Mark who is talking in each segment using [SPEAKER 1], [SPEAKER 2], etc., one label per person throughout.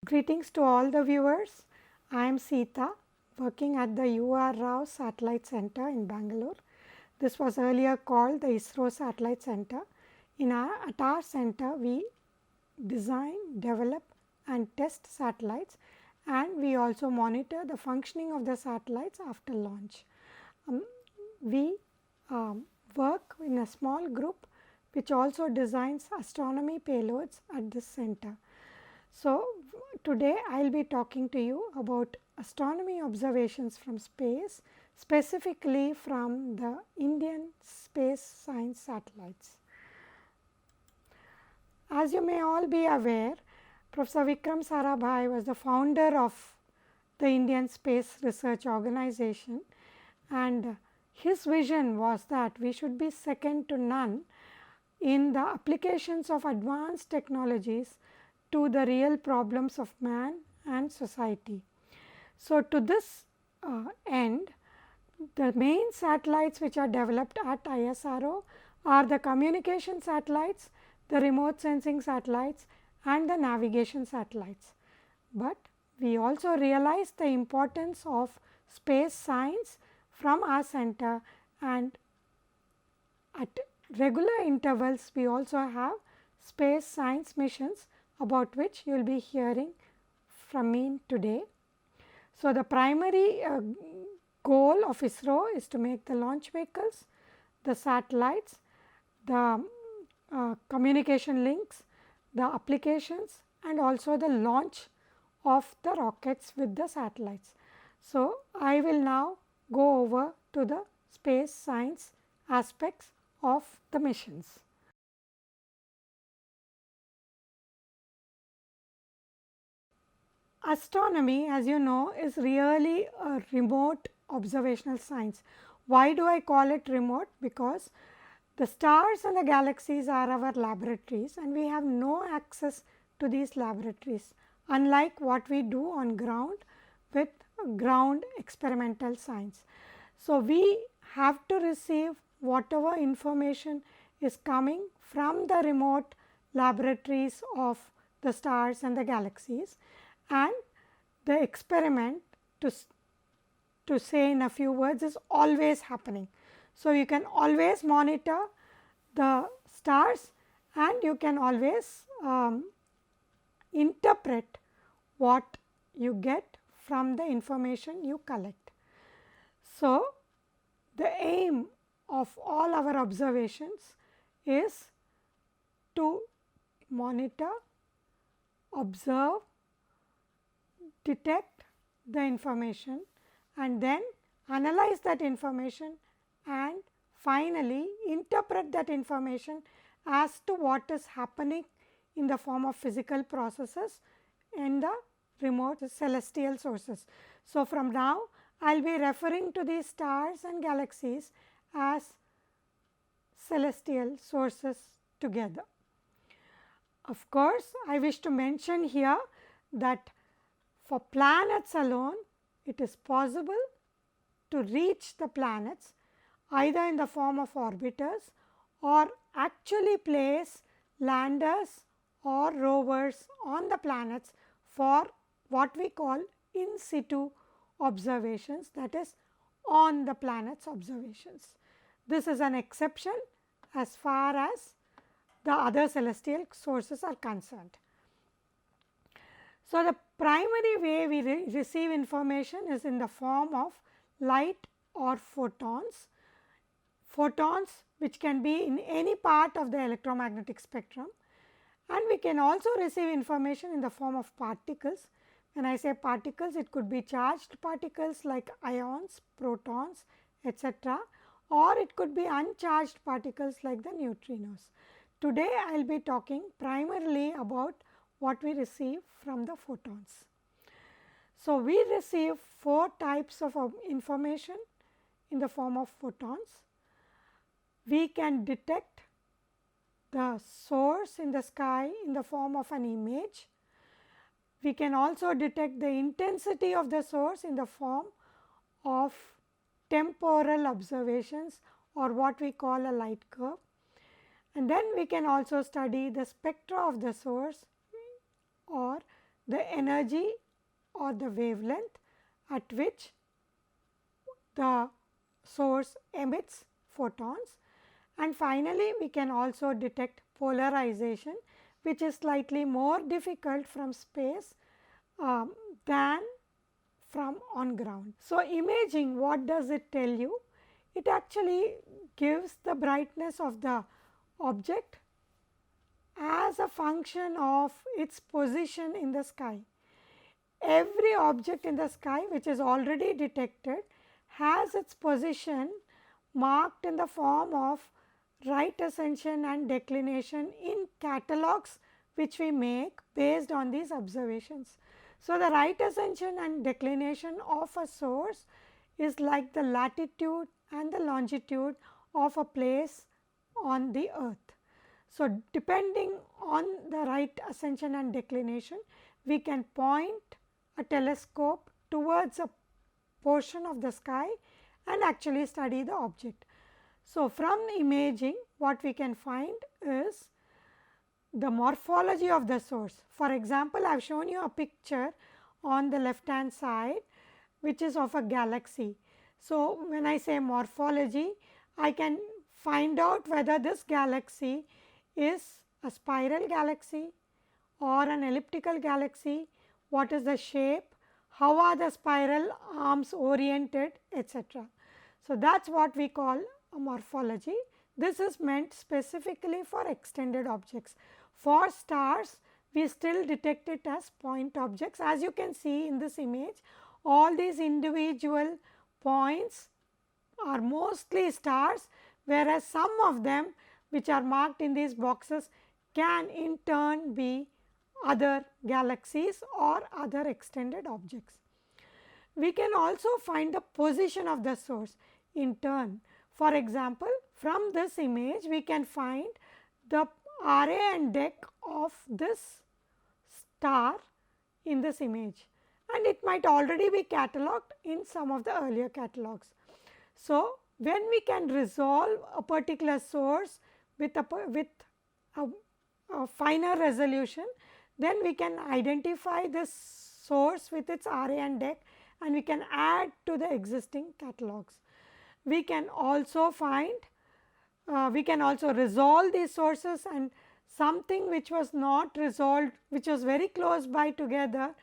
[SPEAKER 1] Greetings to all the viewers. I am Seetha, working at the U.R. Rao Satellite Center in Bangalore. This was earlier called the ISRO Satellite Center. At our center, we design, develop and test satellites, and we also monitor the functioning of the satellites after launch. We work in a small group which also designs astronomy payloads at this center. So, today I will be talking to you about astronomy observations from space, specifically from the Indian space science satellites. As you may all be aware, Professor Vikram Sarabhai was the founder of the Indian Space Research Organization, and his vision was that we should be second to none in the applications of advanced technologies to the real problems of man and society. So, to this end, the main satellites which are developed at ISRO are the communication satellites, the remote sensing satellites and the navigation satellites. But we also realize the importance of space science from our center, and at regular intervals we also have space science missions about which you will be hearing from me today. So, the primary goal of ISRO is to make the launch vehicles, the satellites, the communication links, the applications and also the launch of the rockets with the satellites. So, I will now go over to the space science aspects of the missions. Astronomy, as you know, is really a remote observational science. Why do I call it remote? Because the stars and the galaxies are our laboratories and we have no access to these laboratories, unlike what we do on ground with ground experimental science. So, we have to receive whatever information is coming from the remote laboratories of the stars and the galaxies, and the experiment, to say in a few words, is always happening. So, you can always monitor the stars and you can always interpret what you get from the information you collect. So, the aim of all our observations is to monitor, observe, detect the information and then analyze that information and finally interpret that information as to what is happening in the form of physical processes in the remote celestial sources. So, from now I will be referring to these stars and galaxies as celestial sources together. Of course, I wish to mention here that for planets alone, it is possible to reach the planets either in the form of orbiters or actually place landers or rovers on the planets for what we call in situ observations, that is on the planets observations. This is an exception as far as the other celestial sources are concerned. So, the primary way we receive information is in the form of light or photons. Photons which can be in any part of the electromagnetic spectrum, and we can also receive information in the form of particles. When I say particles, it could be charged particles like ions, protons, etc., or it could be uncharged particles like the neutrinos. Today, I will be talking primarily about what we receive from the photons. So, we receive 4 types of information in the form of photons. We can detect the source in the sky in the form of an image. We can also detect the intensity of the source in the form of temporal observations or what we call a light curve. And then we can also study the spectra of the source or the energy or the wavelength at which the source emits photons, and finally, we can also detect polarization, which is slightly more difficult from space than from on ground. So, imaging, what does it tell you? It actually gives the brightness of the object as a function of its position in the sky. Every object in the sky which is already detected has its position marked in the form of right ascension and declination in catalogues which we make based on these observations. So, the right ascension and declination of a source is like the latitude and the longitude of a place on the earth. So, depending on the right ascension and declination, we can point a telescope towards a portion of the sky and actually study the object. So, from imaging, what we can find is the morphology of the source. For example, I have shown you a picture on the left hand side which is of a galaxy. So, when I say morphology, I can find out whether this galaxy is a spiral galaxy or an elliptical galaxy, what is the shape, how are the spiral arms oriented, etc. So, that is what we call a morphology. This is meant specifically for extended objects. For stars, we still detect it as point objects. As you can see in this image, all these individual points are mostly stars, whereas some of them which are marked in these boxes can in turn be other galaxies or other extended objects. We can also find the position of the source in turn. For example, from this image we can find the array and deck of this star in this image, and it might already be catalogued in some of the earlier catalogues. So, when we can resolve a particular source with a finer resolution, then we can identify this source with its array and deck, and we can add to the existing catalogues. We can also find, we can also resolve these sources, and something which was not resolved, which was very close by together,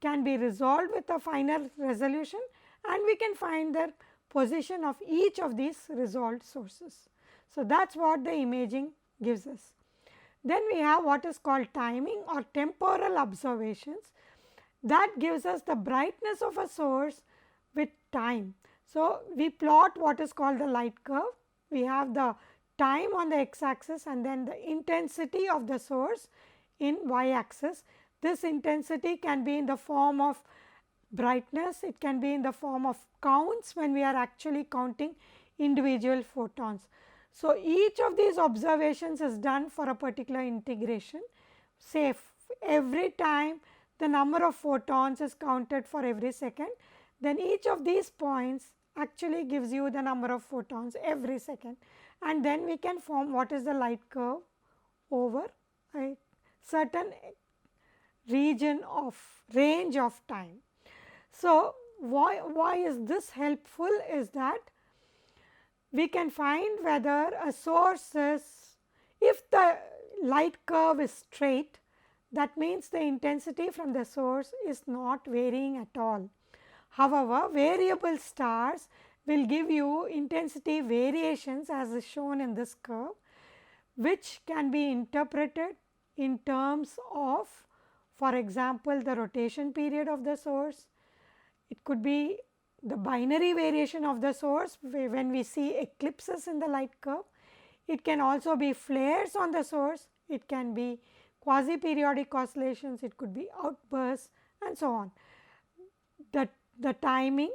[SPEAKER 1] can be resolved with a finer resolution, and we can find the position of each of these resolved sources. So, that is what the imaging gives us. Then we have what is called timing or temporal observations, that gives us the brightness of a source with time. So, we plot what is called the light curve. We have the time on the x axis and then the intensity of the source in y axis. This intensity can be in the form of brightness, it can be in the form of counts when we are actually counting individual photons. So, each of these observations is done for a particular integration. Say every time the number of photons is counted for every second, then each of these points actually gives you the number of photons every second, and then we can form what is the light curve over a certain region of range of time. So, why is this helpful is that we can find whether a source is, if the light curve is straight, that means the intensity from the source is not varying at all. However, variable stars will give you intensity variations as is shown in this curve, which can be interpreted in terms of, for example, the rotation period of the source. It could be the binary variation of the source when we see eclipses in the light curve. It can also be flares on the source, it can be quasi periodic oscillations, it could be outbursts and so on. The timing,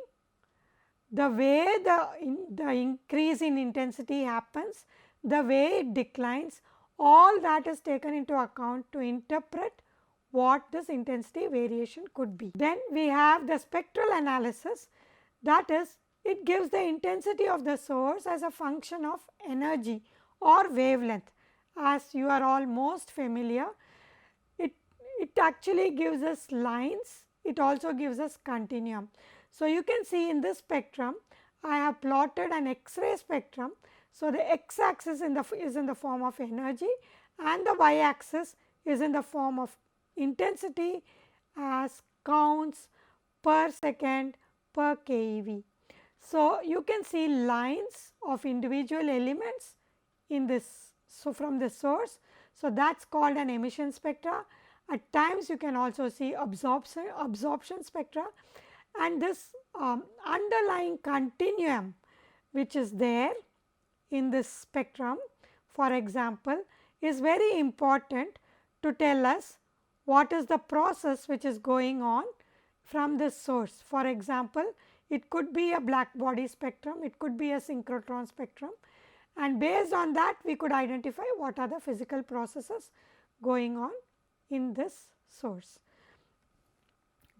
[SPEAKER 1] the way the increase in intensity happens, the way it declines, all that is taken into account to interpret what this intensity variation could be. Then we have the spectral analysis, that is, it gives the intensity of the source as a function of energy or wavelength. As you are all most familiar, it actually gives us lines, it also gives us continuum. So, you can see in this spectrum I have plotted an X-ray spectrum. So, the x axis is in the form of energy and the y axis is in the form of intensity as counts per second per keV. So, you can see lines of individual elements in this. So, from the source. So, that is called an emission spectra. At times you can also see absorption spectra, and this underlying continuum which is there in this spectrum, for example, is very important to tell us what is the process which is going on from this source. For example, it could be a black body spectrum, it could be a synchrotron spectrum, and based on that we could identify what are the physical processes going on in this source.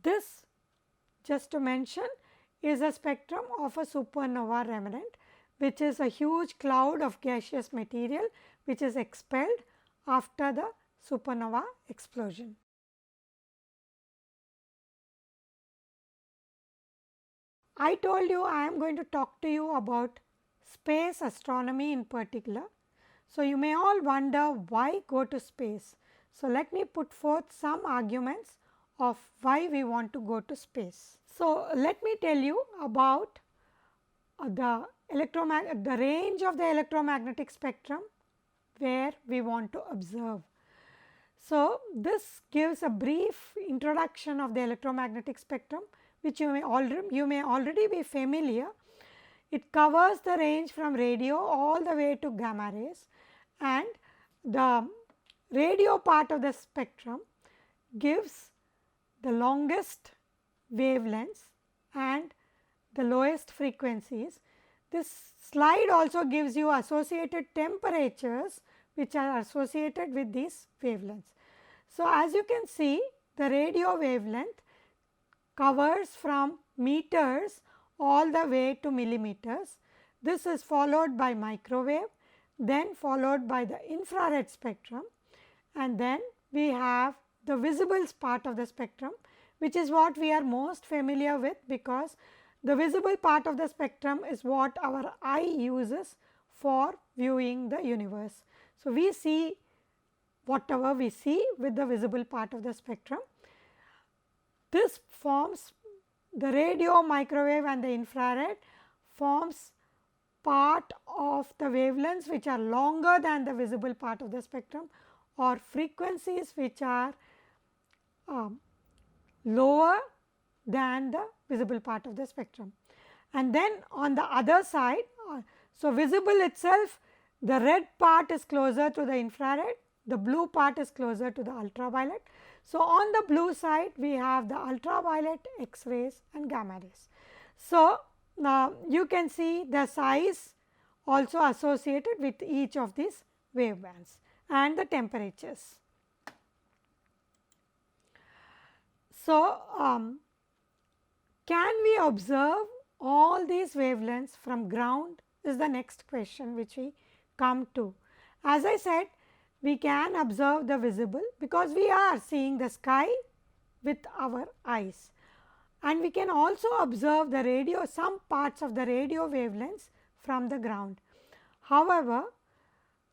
[SPEAKER 1] This, just to mention, is a spectrum of a supernova remnant, which is a huge cloud of gaseous material which is expelled after the supernova explosion. I told you I am going to talk to you about space astronomy in particular. So, you may all wonder why go to space. So, let me put forth some arguments of why we want to go to space. So, let me tell you about the range of the electromagnetic spectrum where we want to observe. So, this gives a brief introduction of the electromagnetic spectrum, which you may already be familiar. It covers the range from radio all the way to gamma rays, and the radio part of the spectrum gives the longest wavelengths and the lowest frequencies. This slide also gives you associated temperatures which are associated with these wavelengths. So, as you can see, the radio wavelength covers from meters all the way to millimeters. This is followed by microwave, then followed by the infrared spectrum, and then we have the visible part of the spectrum, which is what we are most familiar with, because the visible part of the spectrum is what our eye uses for viewing the universe. So, we see whatever we see with the visible part of the spectrum. This forms the radio, microwave and the infrared forms part of the wavelengths which are longer than the visible part of the spectrum, or frequencies which are lower than the visible part of the spectrum. And then on the other side, so visible itself, the red part is closer to the infrared, the blue part is closer to the ultraviolet. So, on the blue side we have the ultraviolet, X-rays and gamma rays. So, you can see the size also associated with each of these wave bands and the temperatures. So, can we observe all these wavelengths from ground is the next question which we come to. As I said, we can observe the visible because we are seeing the sky with our eyes, and we can also observe the radio, some parts of the radio wavelengths from the ground. However,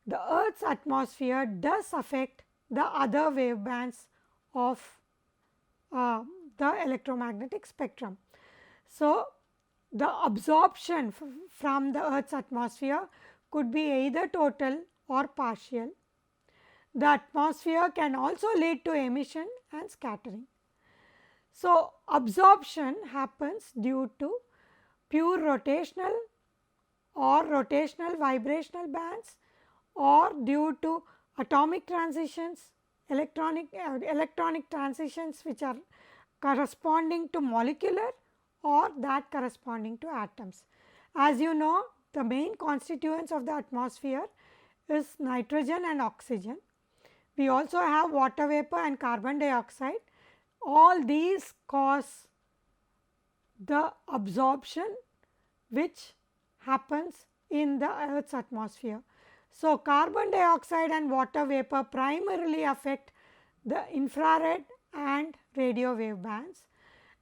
[SPEAKER 1] the Earth's atmosphere does affect the other wave bands of the electromagnetic spectrum. So, the absorption from the Earth's atmosphere could be either total or partial. The atmosphere can also lead to emission and scattering. So, absorption happens due to pure rotational or rotational vibrational bands, or due to atomic transitions, electronic transitions which are corresponding to molecular or that corresponding to atoms. As you know, the main constituents of the atmosphere is nitrogen and oxygen. We also have water vapor and carbon dioxide. All these cause the absorption which happens in the Earth's atmosphere. So, carbon dioxide and water vapor primarily affect the infrared and radio wave bands,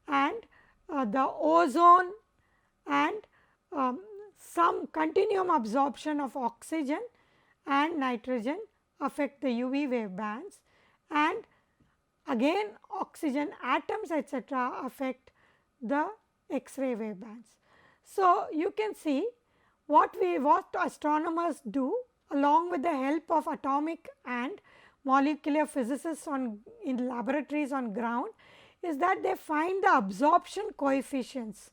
[SPEAKER 1] and the ozone and some continuum absorption of oxygen and nitrogen affect the UV wave bands, and again oxygen atoms etc. affect the X-ray wave bands. So, you can see what astronomers do along with the help of atomic and molecular physicists in laboratories on ground is that they find the absorption coefficients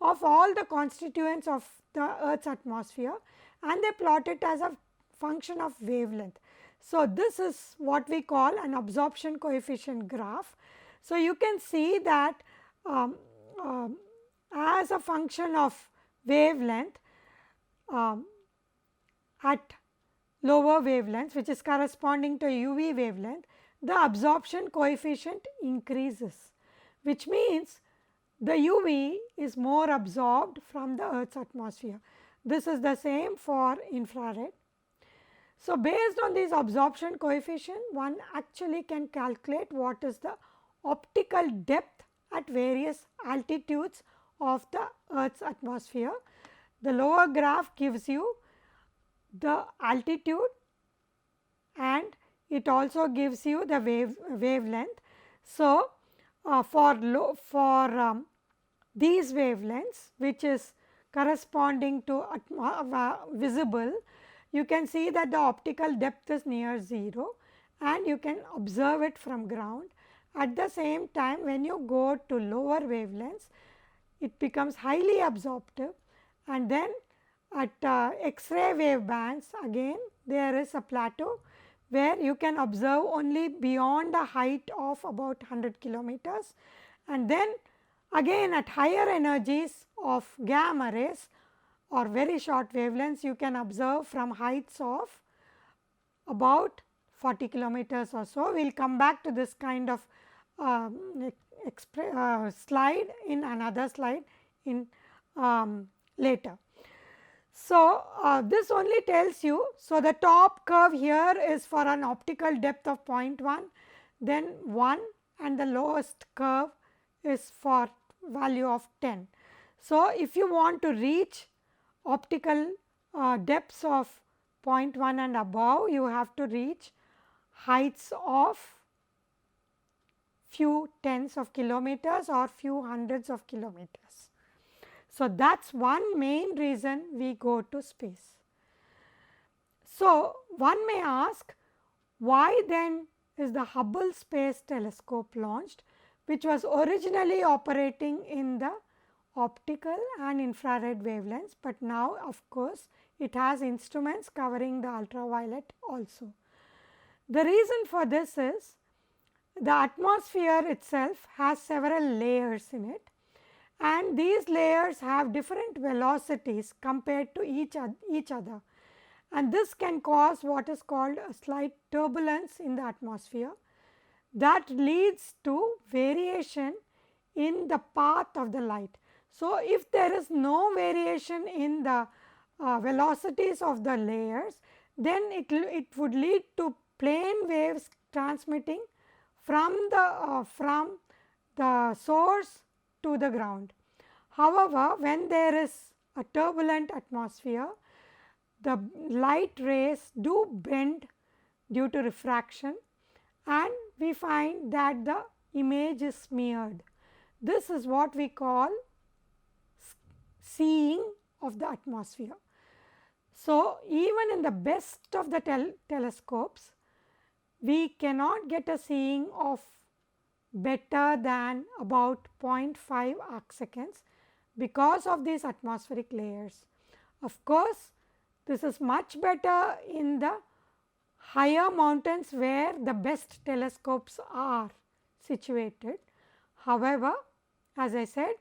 [SPEAKER 1] of all the constituents of the Earth's atmosphere, and they plot it as a function of wavelength. So, this is what we call an absorption coefficient graph. So, you can see that as a function of wavelength at lower wavelengths, which is corresponding to UV wavelength, the absorption coefficient increases, which means the UV is more absorbed from the Earth's atmosphere. This is the same for infrared. So, based on these absorption coefficient, one actually can calculate what is the optical depth at various altitudes of the Earth's atmosphere. The lower graph gives you the altitude and it also gives you the wavelength. So, for these wavelengths, which is corresponding to visible, you can see that the optical depth is near 0 and you can observe it from ground. At the same time, when you go to lower wavelengths, it becomes highly absorptive, and then at X-ray wave bands again there is a plateau where you can observe only beyond a height of about 100 kilometers, and then again at higher energies of gamma rays or very short wavelengths you can observe from heights of about 40 kilometers or so. We will come back to this kind of slide in another slide in later. So, this only tells you, so the top curve here is for an optical depth of 0.1, then 1, and the lowest curve is for value of 10. So, if you want to reach optical depths of 0.1 and above, you have to reach heights of few tens of kilometers or few hundreds of kilometers. So, that is one main reason we go to space. So, one may ask, why then is the Hubble Space Telescope launched, which was originally operating in the optical and infrared wavelengths, but now of course, it has instruments covering the ultraviolet also. The reason for this is the atmosphere itself has several layers in it, and these layers have different velocities compared to each other, and this can cause what is called a slight turbulence in the atmosphere that leads to variation in the path of the light. So, if there is no variation in the velocities of the layers, then it would lead to plane waves transmitting from the source to the ground. However, when there is a turbulent atmosphere, the light rays do bend due to refraction, and we find that the image is smeared. This is what we call seeing of the atmosphere. So, even in the best of the telescopes, we cannot get a seeing of better than about 0.5 arc seconds because of these atmospheric layers. Of course, this is much better in the higher mountains where the best telescopes are situated. However, as I said,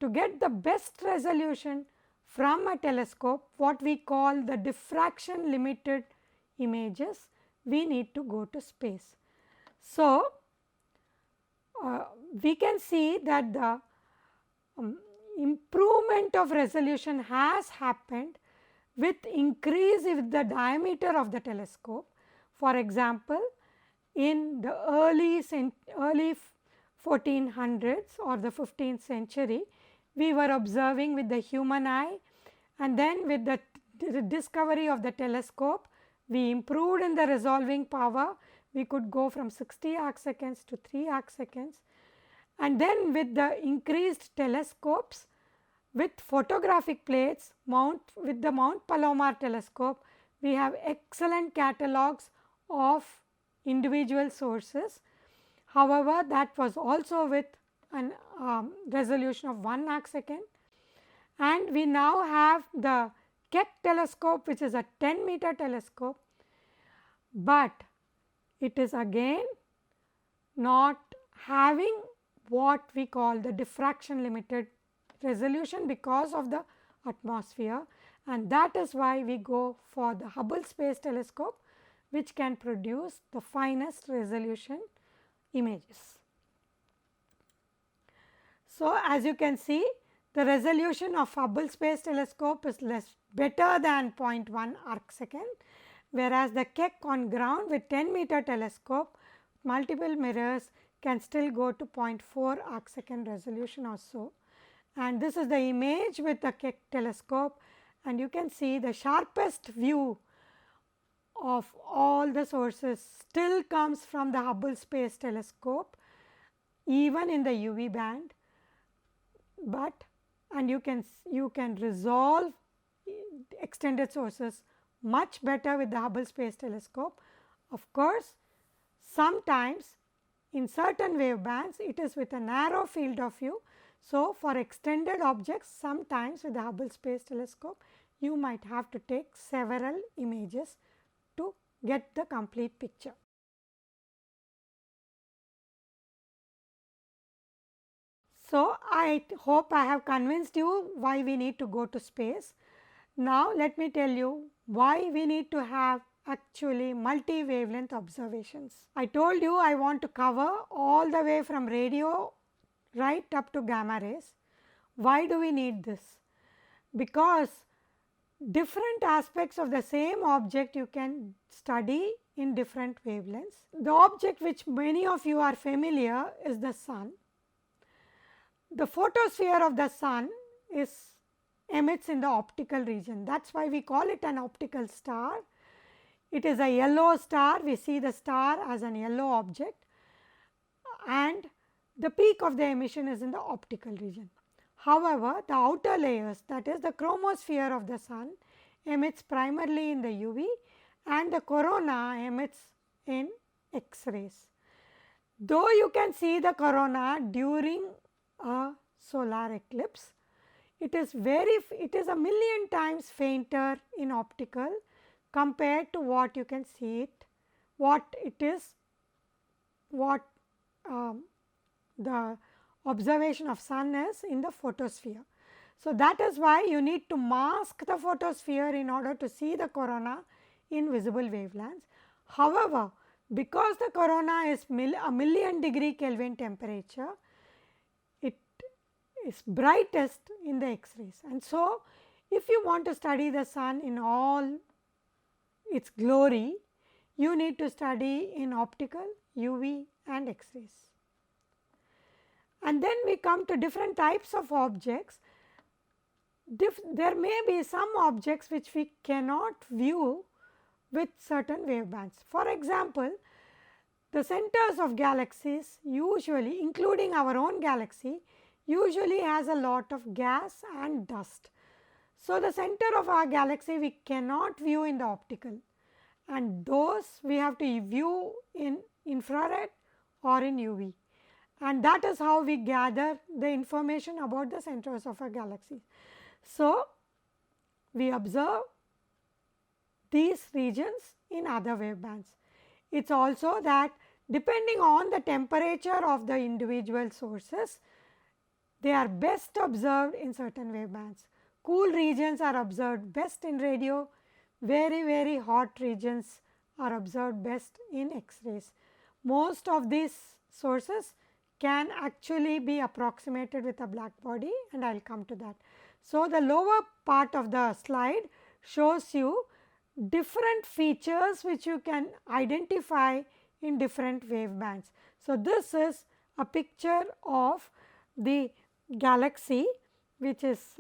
[SPEAKER 1] to get the best resolution from a telescope, what we call the diffraction limited images, we need to go to space. So, we can see that the improvement of resolution has happened with increase in the diameter of the telescope. For example, in the early 1400s or the 15th century, we were observing with the human eye, and then with the discovery of the telescope, we improved in the resolving power. We could go from 60 arc seconds to 3 arc seconds, and then with the increased telescopes with photographic plates with the Mount Palomar telescope, we have excellent catalogues of individual sources. However, that was also with an resolution of 1 arc second, and we now have the Keck telescope, which is a 10-meter telescope, but it is again not having what we call the diffraction limited resolution because of the atmosphere, and that is why we go for the Hubble Space Telescope, which can produce the finest resolution images. So, as you can see, the resolution of Hubble Space Telescope is better than 0.1 arc second, whereas the Keck on ground with 10-meter telescope multiple mirrors can still go to 0.4 arc second resolution or so. And this is the image with the Keck telescope, and you can see the sharpest view of all the sources still comes from the Hubble Space Telescope, even in the UV band, but and you can resolve extended sources much better with the Hubble Space Telescope. Of course, sometimes in certain wave bands it is with a narrow field of view. So, for extended objects, sometimes with the Hubble Space Telescope you might have to take several images to get the complete picture. So, I hope I have convinced you why we need to go to space. Now, let me tell you why we need to have actually multi-wavelength observations. I told you I want to cover all the way from radio right up to gamma rays. Why do we need this? Because different aspects of the same object you can study in different wavelengths. The object which many of you are familiar is the sun. The photosphere of the sun emits in the optical region. That is why we call it an optical star. It is a yellow star. We see the star as an yellow object, and the peak of the emission is in the optical region. However, the outer layers, that is the chromosphere of the sun, emits primarily in the UV, and the corona emits in X-rays. Though you can see the corona during a solar eclipse, it is a million times fainter in optical compared to what you can see the observation of sun is in the photosphere. So, that is why you need to mask the photosphere in order to see the corona in visible wavelengths. However, because the corona is a million degree Kelvin temperature, it is brightest in the X-rays, and so if you want to study the sun in all its glory, you need to study in optical, UV and X-rays. And then we come to different types of objects. There may be some objects which we cannot view with certain wavebands. For example, the centers of galaxies usually, including our own galaxy, usually has a lot of gas and dust. So, the center of our galaxy we cannot view in the optical, and those we have to view in infrared or in UV, and that is how we gather the information about the centers of a galaxy. So, we observe these regions in other wavebands. It is also that depending on the temperature of the individual sources, they are best observed in certain wavebands. Cool regions are observed best in radio, very hot regions are observed best in X-rays. Most of these sources can actually be approximated with a black body, and I will come to that. So, the lower part of the slide shows you different features which you can identify in different wave bands. So, this is a picture of the galaxy, which is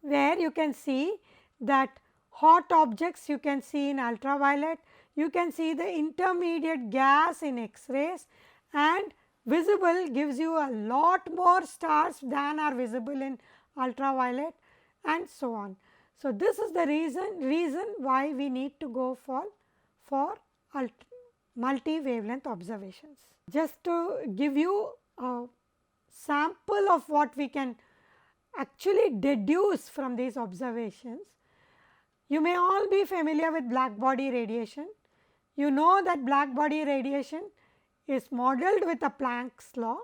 [SPEAKER 1] where you can see that hot objects you can see in ultraviolet, you can see the intermediate gas in X-rays, and visible gives you a lot more stars than are visible in ultraviolet, and so on. So, this is the reason why we need to go for multi-wavelength observations. Just to give you a sample of what we can actually deduce from these observations, you may all be familiar with black body radiation. You know that black body radiation is modeled with a Planck's law,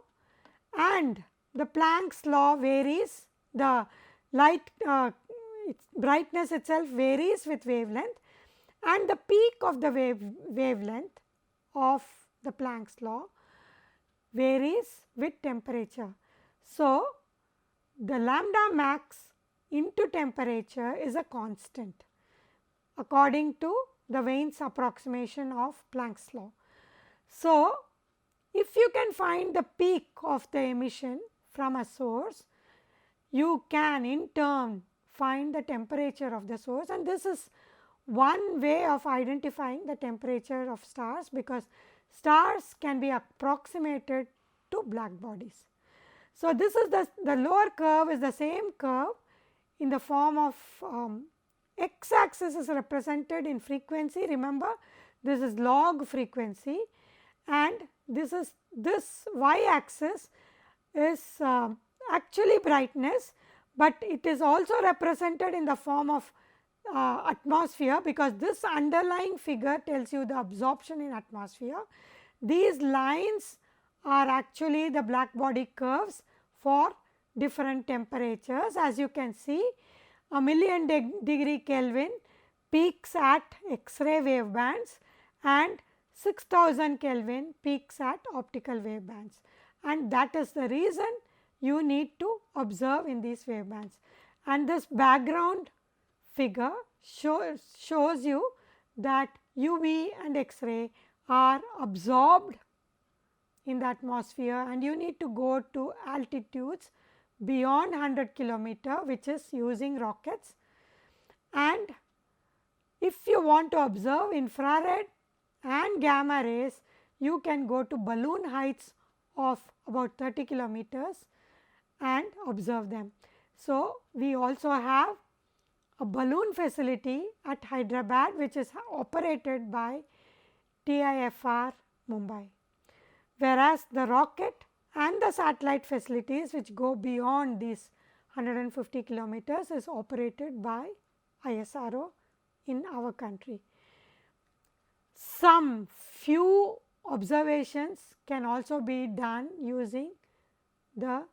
[SPEAKER 1] and the Planck's law varies, the light its brightness itself varies with wavelength, and the peak of the wavelength of the Planck's law varies with temperature. So, the lambda max into temperature is a constant according to the Wien's approximation of Planck's law. So, if you can find the peak of the emission from a source, you can in turn find the temperature of the source, and this is one way of identifying the temperature of stars, because stars can be approximated to black bodies. So, this is the lower curve is the same curve in the form of x axis is represented in frequency. Remember, this is log frequency, and this y axis is actually brightness, but it is also represented in the form of atmosphere, because this underlying figure tells you the absorption in atmosphere. These lines are actually the black body curves for different temperatures. As you can see, a million degree Kelvin peaks at X-ray wave bands, and 6000 Kelvin peaks at optical wave bands, and that is the reason you need to observe in these wave bands. And this background figure shows you that UV and X-ray are absorbed in the atmosphere, and you need to go to altitudes beyond 100 kilometer, which is using rockets. And if you want to observe infrared and gamma rays, you can go to balloon heights of about 30 kilometers and observe them. So, we also have a balloon facility at Hyderabad, which is operated by TIFR Mumbai, whereas the rocket and the satellite facilities which go beyond these 150 kilometers is operated by ISRO in our country. Some few observations can also be done using the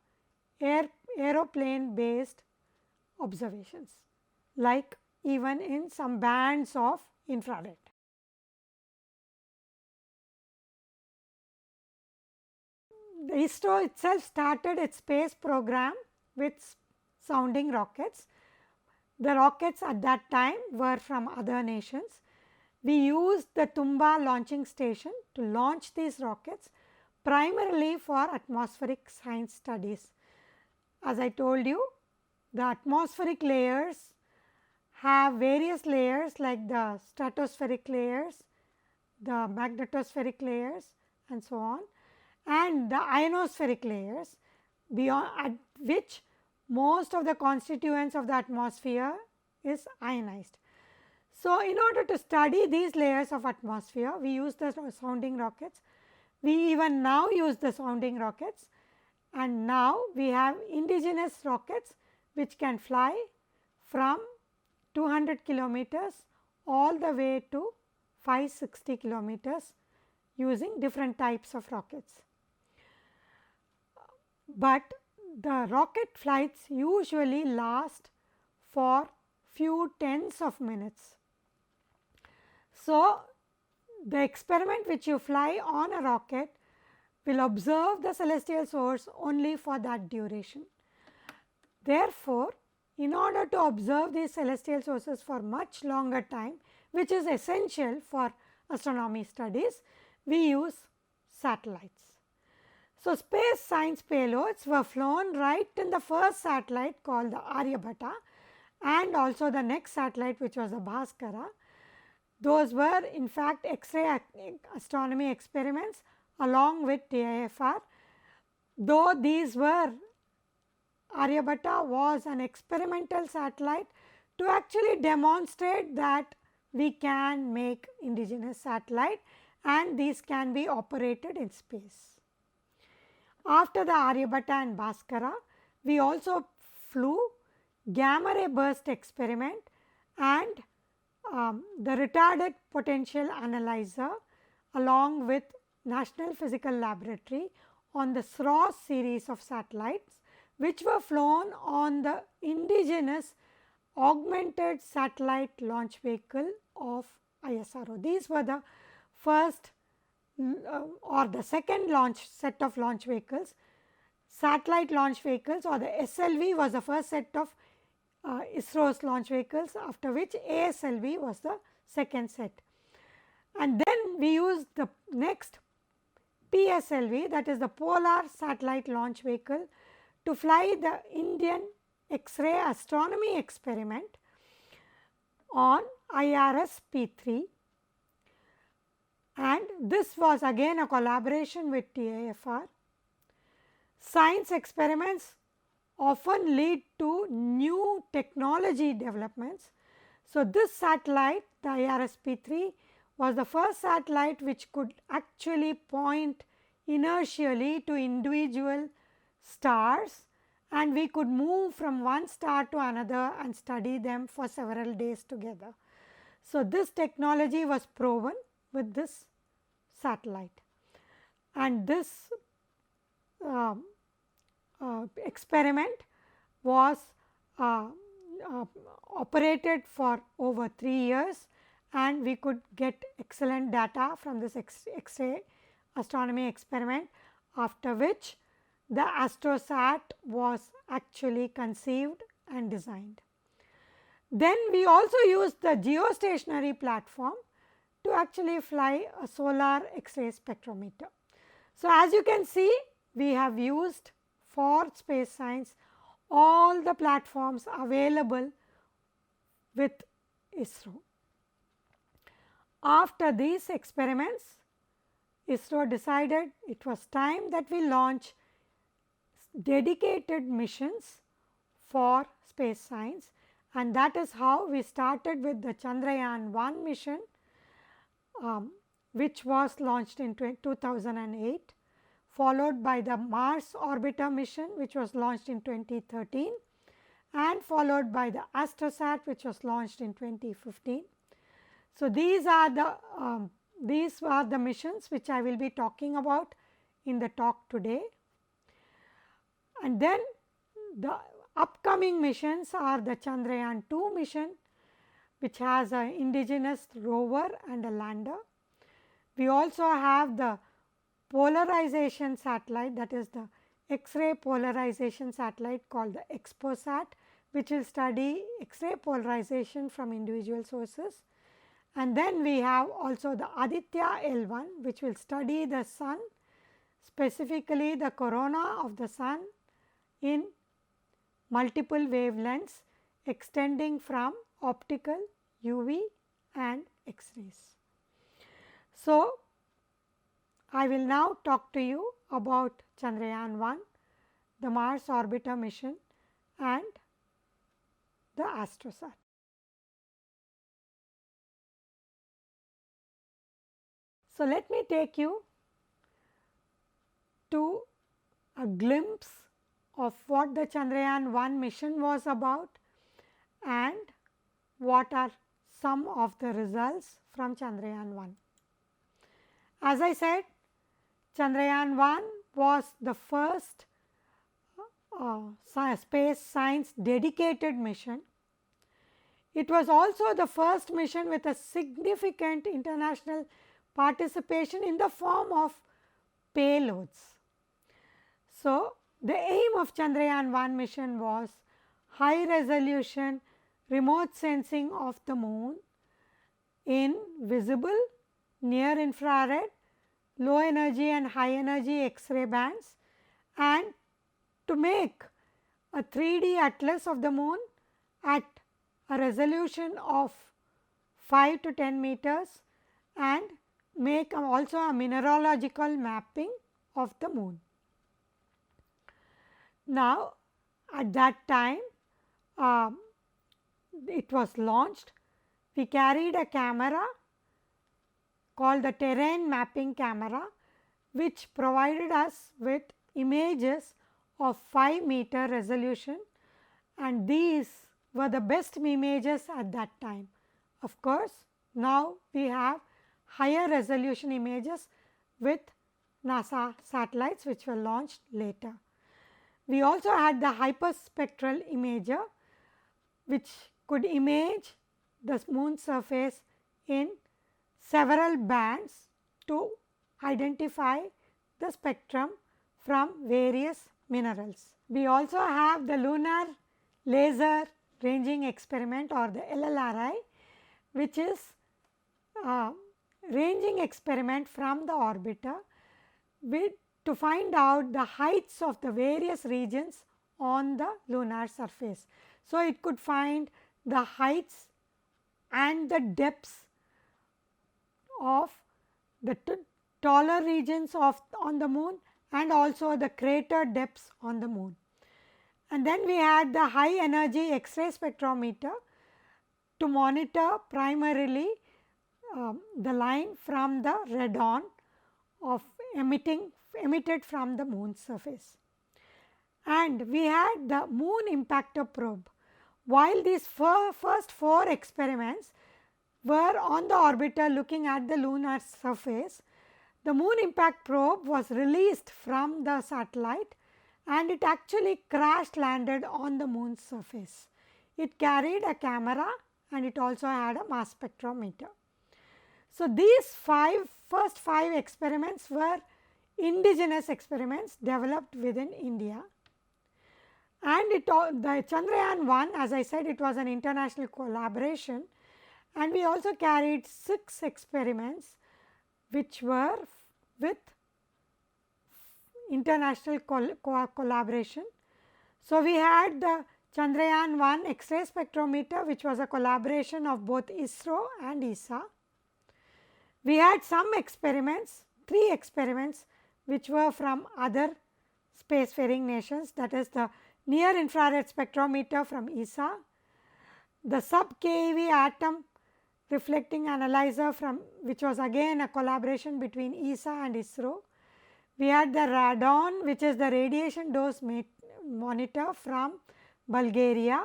[SPEAKER 1] aeroplane based observations, like even in some bands of infrared. The ISRO itself started its space program with sounding rockets. The rockets at that time were from other nations. We used the Tumba launching station to launch these rockets primarily for atmospheric science studies. As I told you, the atmospheric layers have various layers like the stratospheric layers, the magnetospheric layers, and so on, and the ionospheric layers, beyond at which most of the constituents of the atmosphere is ionized. So, in order to study these layers of atmosphere, we use the sounding rockets. We even now use the sounding rockets, and now we have indigenous rockets which can fly from 200 kilometers all the way to 560 kilometers using different types of rockets. But the rocket flights usually last for few tens of minutes. So, the experiment which you fly on a rocket will observe the celestial source only for that duration. Therefore, in order to observe these celestial sources for much longer time, which is essential for astronomy studies, we use satellites. So, space science payloads were flown right in the first satellite called the Aryabhata, and also the next satellite, which was the Bhaskara. Those were in fact X-ray astronomy experiments along with TIFR. Though these were, Aryabhata was an experimental satellite to actually demonstrate that we can make indigenous satellite and these can be operated in space. After the Aryabhata and Bhaskara, we also flew gamma ray burst experiment and the retarded potential analyzer along with National Physical Laboratory on the SROS series of satellites, which were flown on the indigenous augmented satellite launch vehicle of ISRO. These were the first or the second set of launch vehicles. Satellite launch vehicles, or the SLV, was the first set of ISRO's launch vehicles, after which ASLV was the second set. And then we used the next PSLV, that is the Polar Satellite Launch Vehicle, to fly the Indian X-ray astronomy experiment on IRS P3, and this was again a collaboration with TIFR. Science experiments often lead to new technology developments. So, this satellite, the IRS P3, was the first satellite which could actually point inertially to individual stars, and we could move from one star to another and study them for several days together. So, this technology was proven with this satellite, and this experiment was operated for over 3 years, and we could get excellent data from this X-ray astronomy experiment, after which the AstroSat was actually conceived and designed. Then we also used the geostationary platform to actually fly a solar X-ray spectrometer. So, as you can see, we have used for space science all the platforms available with ISRO. After these experiments, ISRO decided it was time that we launch dedicated missions for space science, and that is how we started with the Chandrayaan-1 mission, which was launched in 2008, followed by the Mars Orbiter mission, which was launched in 2013, and followed by the AstroSat, which was launched in 2015. So, these are the missions which I will be talking about in the talk today. And then the upcoming missions are the Chandrayaan-2 mission, which has an indigenous rover and a lander. We also have the polarization satellite, that is the X-ray polarization satellite called the XPOSat, which will study X-ray polarization from individual sources. And then we have also the Aditya L1, which will study the sun, specifically the corona of the sun in multiple wavelengths extending from optical, UV and X-rays. So, I will now talk to you about Chandrayaan-1, the Mars Orbiter mission and the AstroSat. So, let me take you to a glimpse of what the Chandrayaan-1 mission was about and what are some of the results from Chandrayaan-1. As I said, Chandrayaan-1 was the first space science dedicated mission. It was also the first mission with a significant international participation in the form of payloads. So, the aim of Chandrayaan-1 mission was high resolution remote sensing of the moon in visible, near infrared, low energy and high energy X-ray bands, and to make a 3D atlas of the moon at a resolution of 5 to 10 meters and make also a mineralogical mapping of the moon. Now, at that time it was launched, we carried a camera called the terrain mapping camera, which provided us with images of 5-meter resolution, and these were the best images at that time. Of course, now we have higher resolution images with NASA satellites which were launched later. We also had the hyperspectral imager, which could image the moon surface in several bands to identify the spectrum from various minerals. We also have the lunar laser ranging experiment, or the LLRI, which is a ranging experiment from the orbiter to find out the heights of the various regions on the lunar surface. So, it could find the heights and the depths of the taller regions on the moon, and also the crater depths on the moon. And then we had the high energy X-ray spectrometer to monitor primarily the line from the radon of emitted from the moon surface. And we had the moon impactor probe. While these first 4 experiments were on the orbiter looking at the lunar surface, the moon impact probe was released from the satellite and it actually crash landed on the moon's surface. It carried a camera and it also had a mass spectrometer. So, these first 5 experiments were indigenous experiments developed within India, and the Chandrayaan-1, as I said, it was an international collaboration, and we also carried 6 experiments which were with international collaboration. So, we had the Chandrayaan-1 X-ray spectrometer, which was a collaboration of both ISRO and ESA. We had some experiments, 3 experiments, which were from other spacefaring nations, that is the near infrared spectrometer from ESA, the sub keV atom reflecting analyzer from which was again a collaboration between ESA and ISRO. We had the radon, which is the radiation dose monitor from Bulgaria,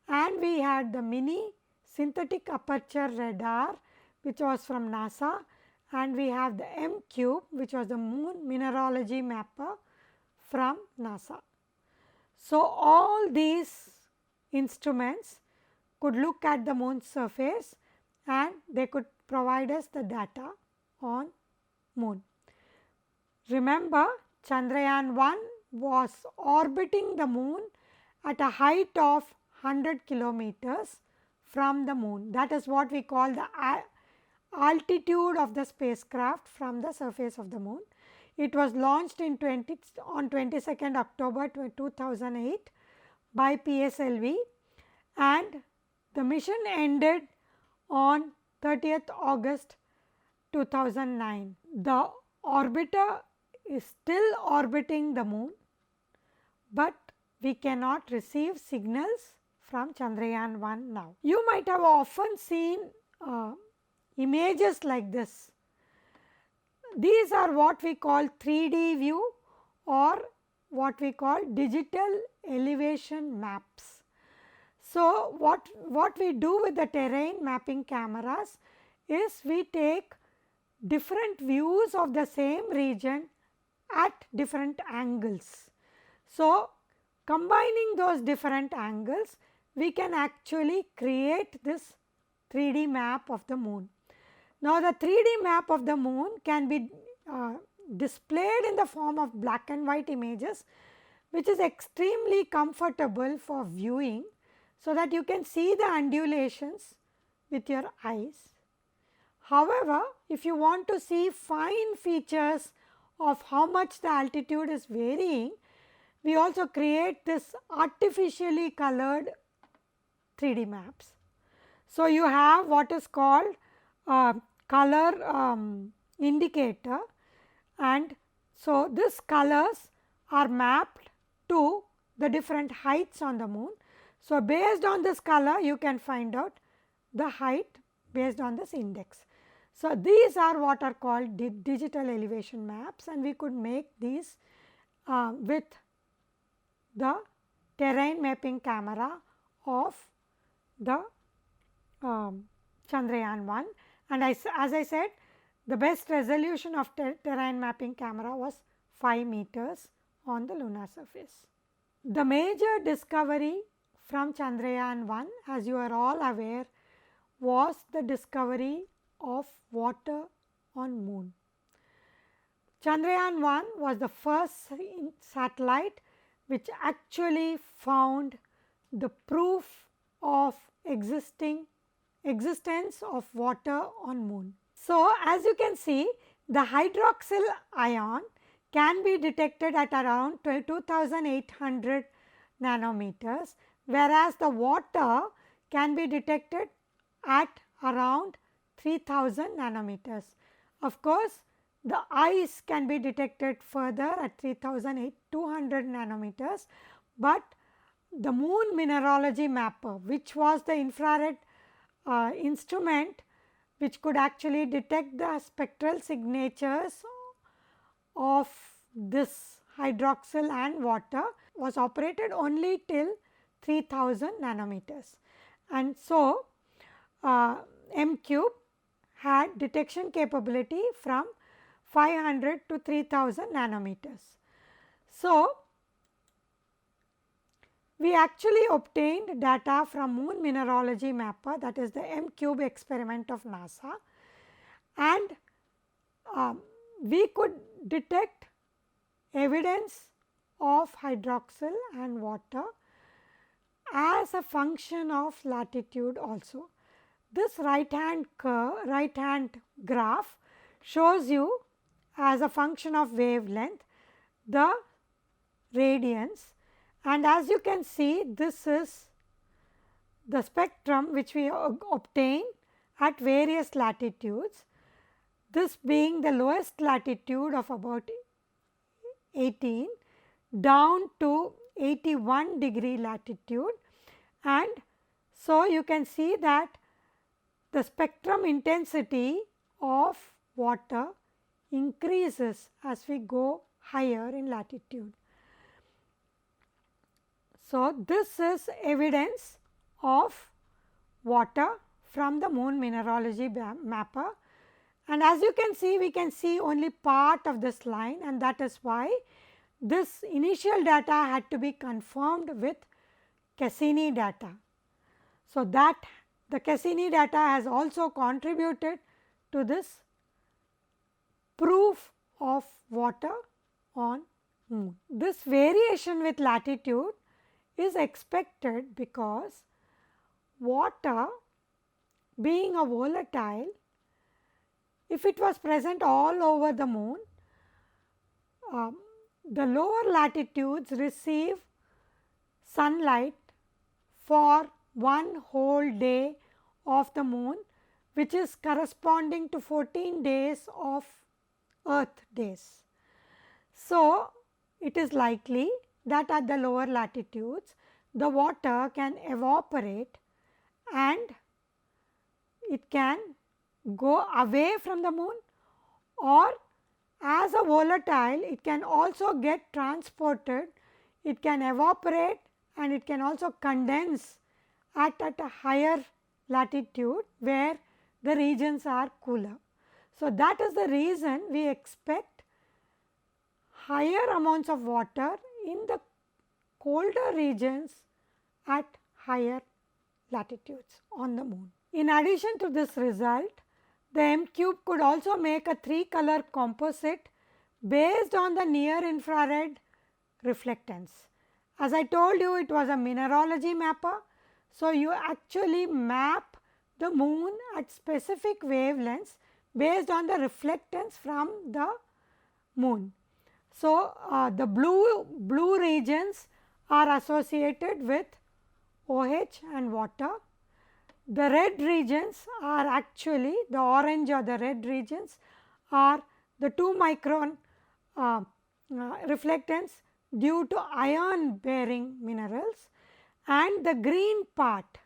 [SPEAKER 1] and we had the mini synthetic aperture radar, which was from NASA, and we have the M-Cube, which was the moon mineralogy mapper from NASA. So, all these instruments could look at the moon's surface and they could provide us the data on moon. Remember, Chandrayaan-1 was orbiting the moon at a height of 100 kilometers from the moon. That is what we call the altitude of the spacecraft from the surface of the moon. It was launched on 22nd October 2008 by PSLV, and the mission ended on 30th August 2009. The orbiter is still orbiting the moon, but we cannot receive signals from Chandrayaan-1 now. You might have often seen images like this. These are what we call 3D view or what we call digital elevation maps. So, what we do with the terrain mapping cameras is we take different views of the same region at different angles. So, combining those different angles, we can actually create this 3D map of the moon. Now, the 3D map of the moon can be displayed in the form of black and white images, which is extremely comfortable for viewing, so that you can see the undulations with your eyes. However, if you want to see fine features of how much the altitude is varying, we also create this artificially colored 3D maps. So, you have what is called color indicator, and so this colors are mapped to the different heights on the moon. So, based on this color you can find out the height based on this index. So, these are what are called digital elevation maps, and we could make these with the terrain mapping camera of the Chandrayaan-1, and as I said, the best resolution of terrain mapping camera was 5 meters on the lunar surface. The major discovery from Chandrayaan-1, as you are all aware, was the discovery of water on moon. Chandrayaan-1 was the first satellite which actually found the proof of existence of water on moon. So, as you can see, the hydroxyl ion can be detected at around 2800 nanometers, whereas the water can be detected at around 3000 nanometers. Of course, the ice can be detected further at 3200 nanometers, but the moon mineralogy mapper, which was the infrared instrument which could actually detect the spectral signatures of this hydroxyl and water, was operated only till 3000 nanometers. And so, M cube had detection capability from 500 to 3000 nanometers. So, we actually obtained data from moon mineralogy mapper, that is the M cube experiment of NASA, and we could detect evidence of hydroxyl and water as a function of latitude also. This right hand graph shows you as a function of wavelength the radiance, and as you can see, this is the spectrum which we obtain at various latitudes, this being the lowest latitude of about 18 down to 81 degree latitude, and so you can see that the spectrum intensity of water increases as we go higher in latitude. So, this is evidence of water from the moon mineralogy mapper, and as you can see, we can see only part of this line, and that is why this initial data had to be confirmed with Cassini data. So, that the Cassini data has also contributed to this proof of water on moon. This variation with latitude is expected because water, being a volatile, if it was present all over the moon, the lower latitudes receive sunlight for one whole day of the moon, which is corresponding to 14 days of earth days. So, it is likely that at the lower latitudes the water can evaporate and it can go away from the moon, or as a volatile it can also get transported, it can evaporate and it can also condense at a higher latitude where the regions are cooler. So, that is the reason we expect higher amounts of water in the colder regions at higher latitudes on the moon. In addition to this result, the M cube could also make a 3-color composite based on the near infrared reflectance. As I told you, it was a mineralogy mapper. So, you actually map the moon at specific wavelengths based on the reflectance from the moon. So, the blue regions are associated with OH and water. The red regions are actually, the orange or the red regions are the 2 micron reflectance due to iron bearing minerals, and the green part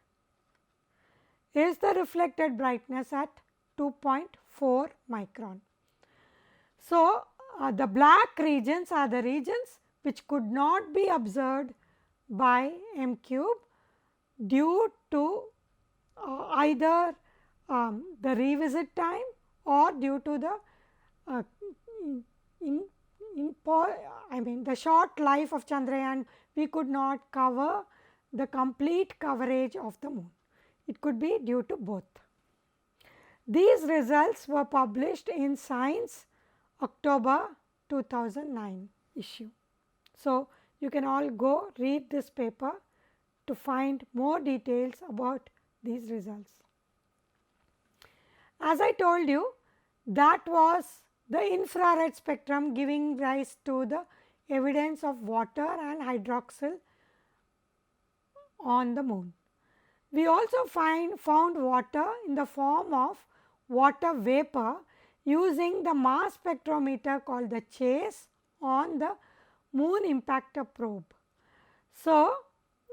[SPEAKER 1] is the reflected brightness at 2.4 micron. So, the black regions are the regions which could not be observed by M cube due to either the revisit time or due to the the short life of Chandrayaan. We could not cover the complete coverage of the moon. It could be due to both. These results were published in Science October 2009 issue. So, you can all go read this paper to find more details about these results. As I told you, that was the infrared spectrum giving rise to the evidence of water and hydroxyl on the moon. We also found water in the form of water vapor using the mass spectrometer called the CHASE on the moon impactor probe. So,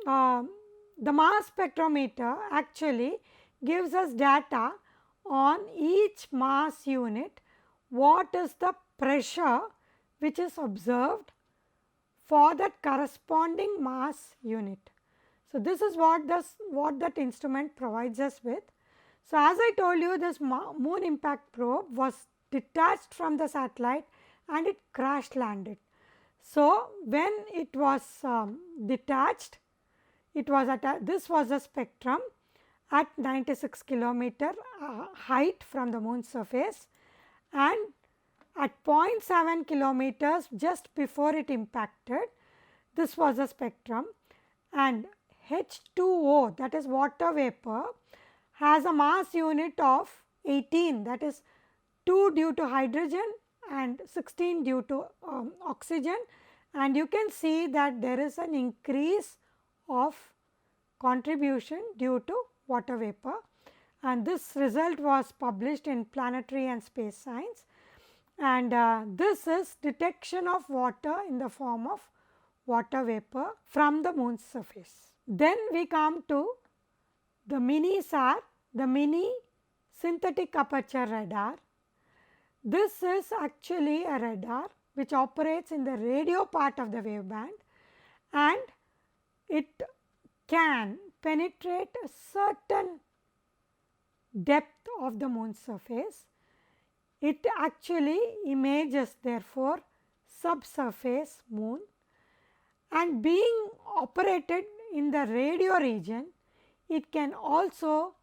[SPEAKER 1] the mass spectrometer actually gives us data on each mass unit, what is the pressure which is observed for that corresponding mass unit. So, this is what that instrument provides us with. So, as I told you, this moon impact probe was detached from the satellite and it crash landed. So, when it was detached, it was at this was a spectrum at 96 kilometer height from the moon surface, and at 0.7 kilometers just before it impacted, this was a spectrum, and H2O, that is water vapor, has a mass unit of 18, that is 2 due to hydrogen and 16 due to oxygen, and you can see that there is an increase of contribution due to water vapor, and this result was published in Planetary and Space Science, and this is detection of water in the form of water vapor from the moon's surface. Then we come to the mini SAR, the mini synthetic aperture radar. This is actually a radar which operates in the radio part of the waveband, and it can penetrate a certain depth of the moon's surface. It actually images therefore subsurface moon, and being operated in the radio region, it can also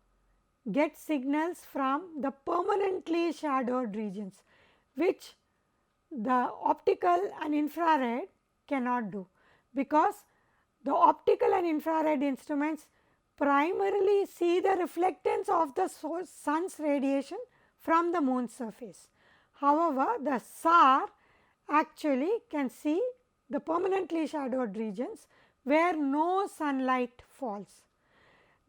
[SPEAKER 1] get signals from the permanently shadowed regions, which the optical and infrared cannot do, because the optical and infrared instruments primarily see the reflectance of the sun's radiation from the moon's surface. However, the SAR actually can see the permanently shadowed regions where no sunlight falls.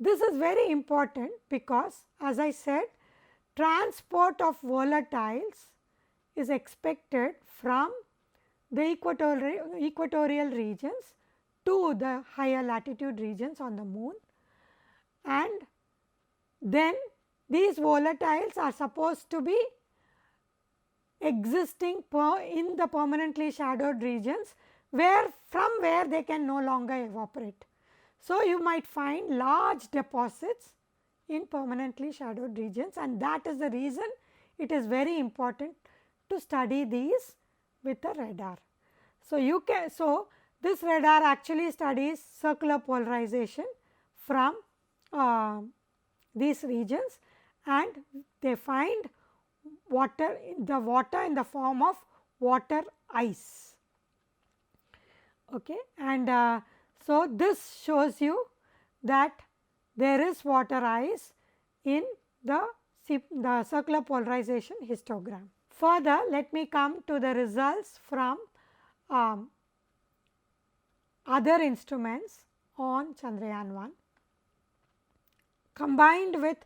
[SPEAKER 1] This is very important because, as I said, transport of volatiles is expected from the equatorial regions to the higher latitude regions on the moon, and then these volatiles are supposed to be existing in the permanently shadowed regions from where they can no longer evaporate. So, you might find large deposits in permanently shadowed regions, and that is the reason it is very important to study these with a radar. So, this radar actually studies circular polarization from these regions, and they find water in the form of water ice. Okay, and so this shows you that there is water ice in the circular polarization histogram. Further, let me come to the results from other instruments on Chandrayaan-1, combined with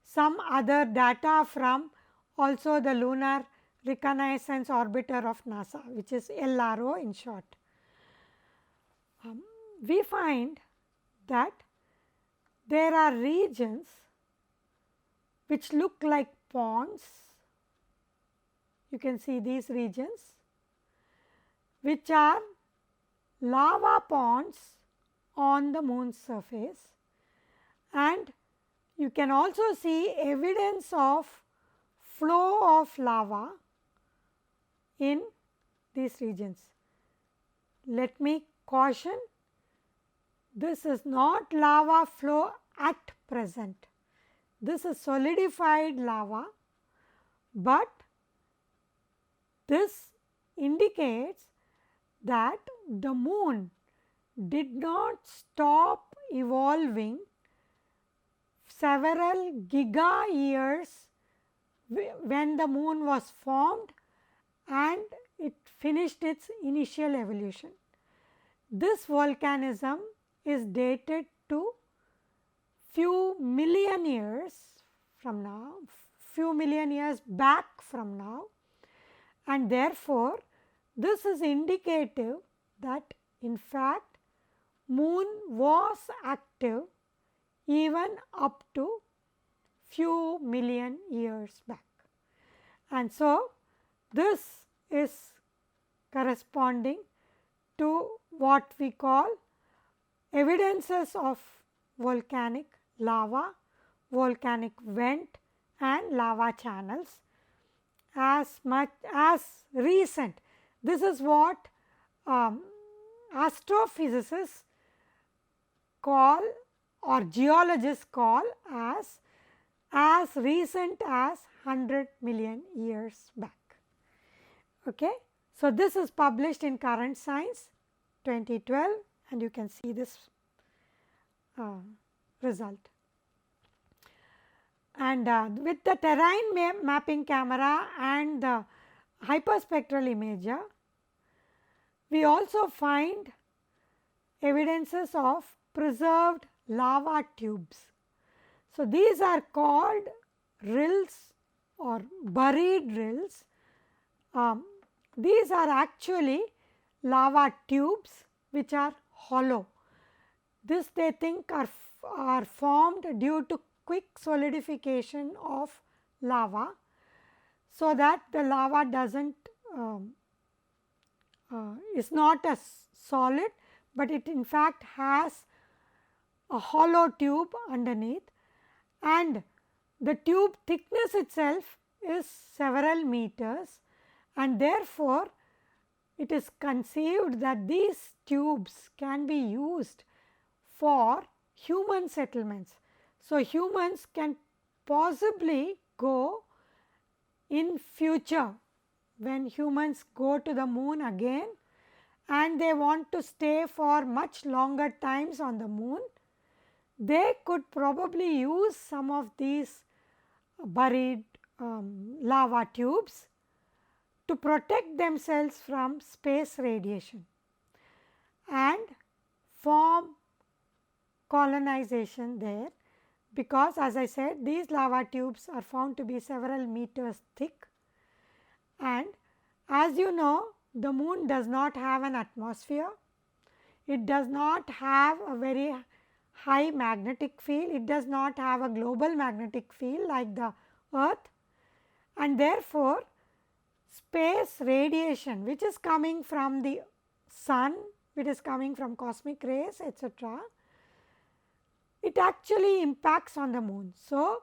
[SPEAKER 1] some other data from also the Lunar Reconnaissance Orbiter of NASA, which is LRO in short. We find that there are regions which look like ponds. You can see these regions, which are lava ponds on the moon's surface, and you can also see evidence of flow of lava in these regions. Let me caution, this is not lava flow at present. This is solidified lava, but this indicates that the moon did not stop evolving several giga years when the moon was formed and it finished its initial evolution. This volcanism is dated to few million years from now, few million years back from now, and therefore, this is indicative that in fact moon was active even up to few million years back. And so, this is corresponding to what we call evidences of volcanic lava, volcanic vent and lava channels as much as recent. This is what astrophysicists call or geologists call as recent as 100 million years back. Okay. So, this is published in Current Science 2012 and you can see this result. And with the terrain mapping camera and the hyperspectral imager, we also find evidences of preserved lava tubes. So, these are called rills or buried rills. These are actually lava tubes which are hollow. This they think are formed due to quick solidification of lava, so that the lava is not a solid, but it in fact has a hollow tube underneath, and the tube thickness itself is several meters, and therefore, it is conceived that these tubes can be used for human settlements. So, humans can possibly go in future when humans go to the moon again and they want to stay for much longer times on the moon, they could probably use some of these buried lava tubes to protect themselves from space radiation and form colonization there, because as I said, these lava tubes are found to be several meters thick, and as you know, the moon does not have an atmosphere, it does not have a very high magnetic field, it does not have a global magnetic field like the earth, and therefore, space radiation which is coming from the sun, which is coming from cosmic rays, etc., it actually impacts on the moon. So,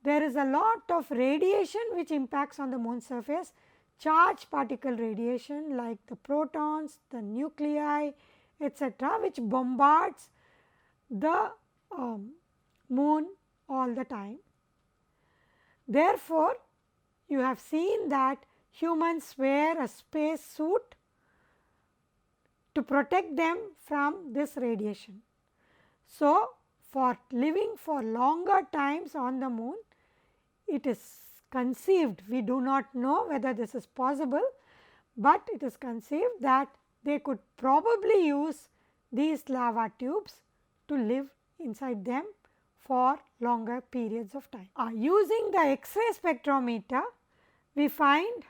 [SPEAKER 1] there is a lot of radiation which impacts on the moon surface, charged particle radiation like the protons, the nuclei, etc., which bombards the moon all the time. Therefore, you have seen that humans wear a space suit to protect them from this radiation. So, for living for longer times on the moon. It is conceived, we do not know whether this is possible, but it is conceived that they could probably use these lava tubes to live inside them for longer periods of time. Using the X-ray spectrometer, we find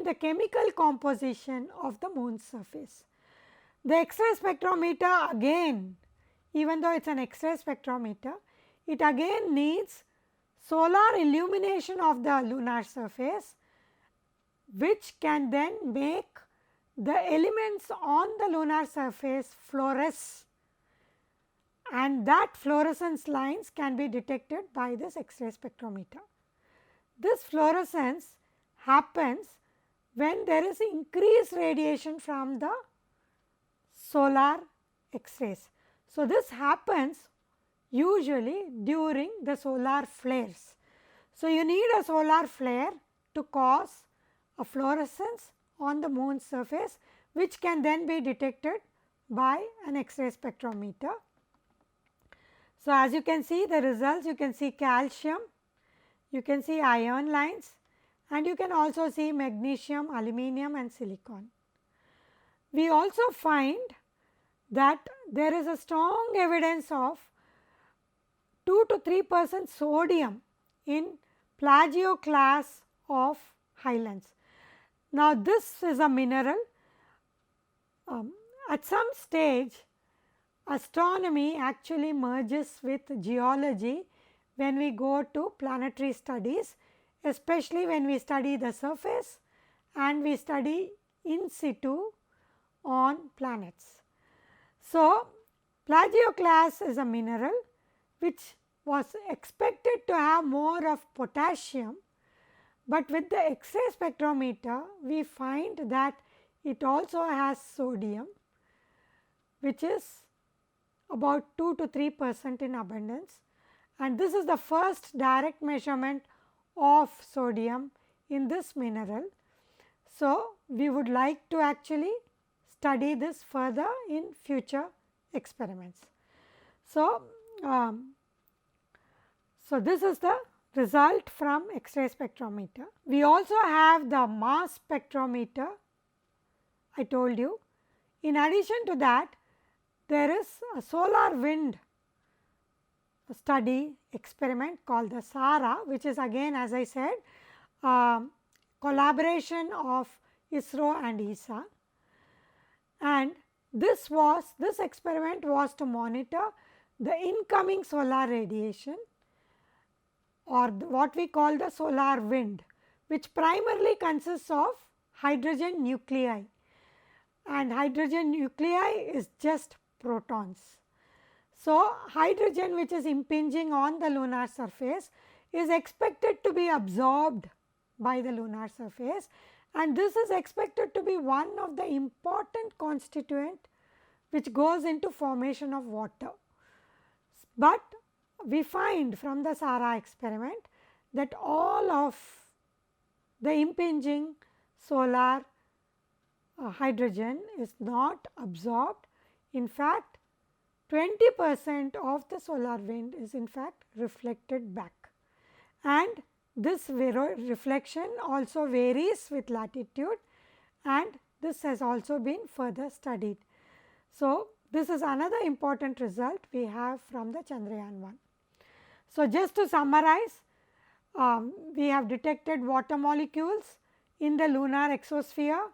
[SPEAKER 1] the chemical composition of the moon's surface. The X-ray spectrometer again, even though it is an X-ray spectrometer, it again needs solar illumination of the lunar surface, which can then make the elements on the lunar surface fluoresce, and that fluorescence lines can be detected by this X-ray spectrometer. This fluorescence happens when there is increased radiation from the solar X-rays. So, this happens usually during the solar flares. So, you need a solar flare to cause a fluorescence on the moon's surface, which can then be detected by an X-ray spectrometer. So, as you can see the results, you can see calcium, you can see iron lines, and you can also see magnesium, aluminum and silicon. We also find that there is a strong evidence of 2 to 3% sodium in plagioclase of highlands. Now, this is a mineral. At some stage, astronomy actually merges with geology when we go to planetary studies, especially when we study the surface and we study in situ on planets. So, plagioclase is a mineral which was expected to have more of potassium, but with the X-ray spectrometer we find that it also has sodium, which is about 2 to 3% in abundance, and this is the first direct measurement of sodium in this mineral. So, we would like to actually study this further in future experiments. So, this is the result from X-ray spectrometer. We also have the mass spectrometer, I told you. In addition to that, there is a solar wind study experiment called the SARA, which is again, as I said, collaboration of ISRO and ESA, and this experiment was to monitor the incoming solar radiation, or what we call the solar wind, which primarily consists of hydrogen nuclei, and hydrogen nuclei is just protons. So, hydrogen which is impinging on the lunar surface is expected to be absorbed by the lunar surface, and this is expected to be one of the important constituent which goes into formation of water. But we find from the SARA experiment that all of the impinging solar hydrogen is not absorbed. In fact, 20% of the solar wind is in fact reflected back, and this reflection also varies with latitude, and this has also been further studied. So, this is another important result we have from the Chandrayaan-1. So, just to summarize, we have detected water molecules in the lunar exosphere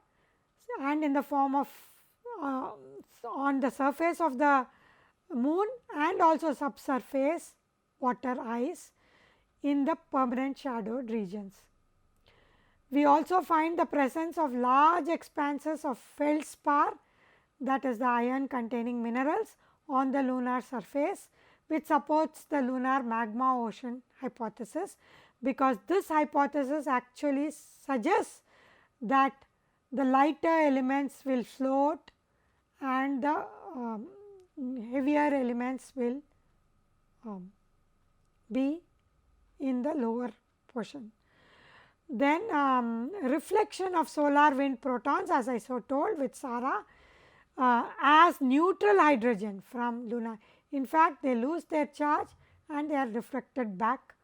[SPEAKER 1] and in the form of on the surface of the moon and also subsurface water ice in the permanent shadowed regions. We also find the presence of large expanses of feldspar, that is the iron containing minerals, on the lunar surface, which supports the lunar magma ocean hypothesis, because this hypothesis actually suggests that the lighter elements will float and the heavier elements will be in the lower portion. Then reflection of solar wind protons, as I so told with SARA, as neutral hydrogen from lunar. In fact, they lose their charge and they are reflected back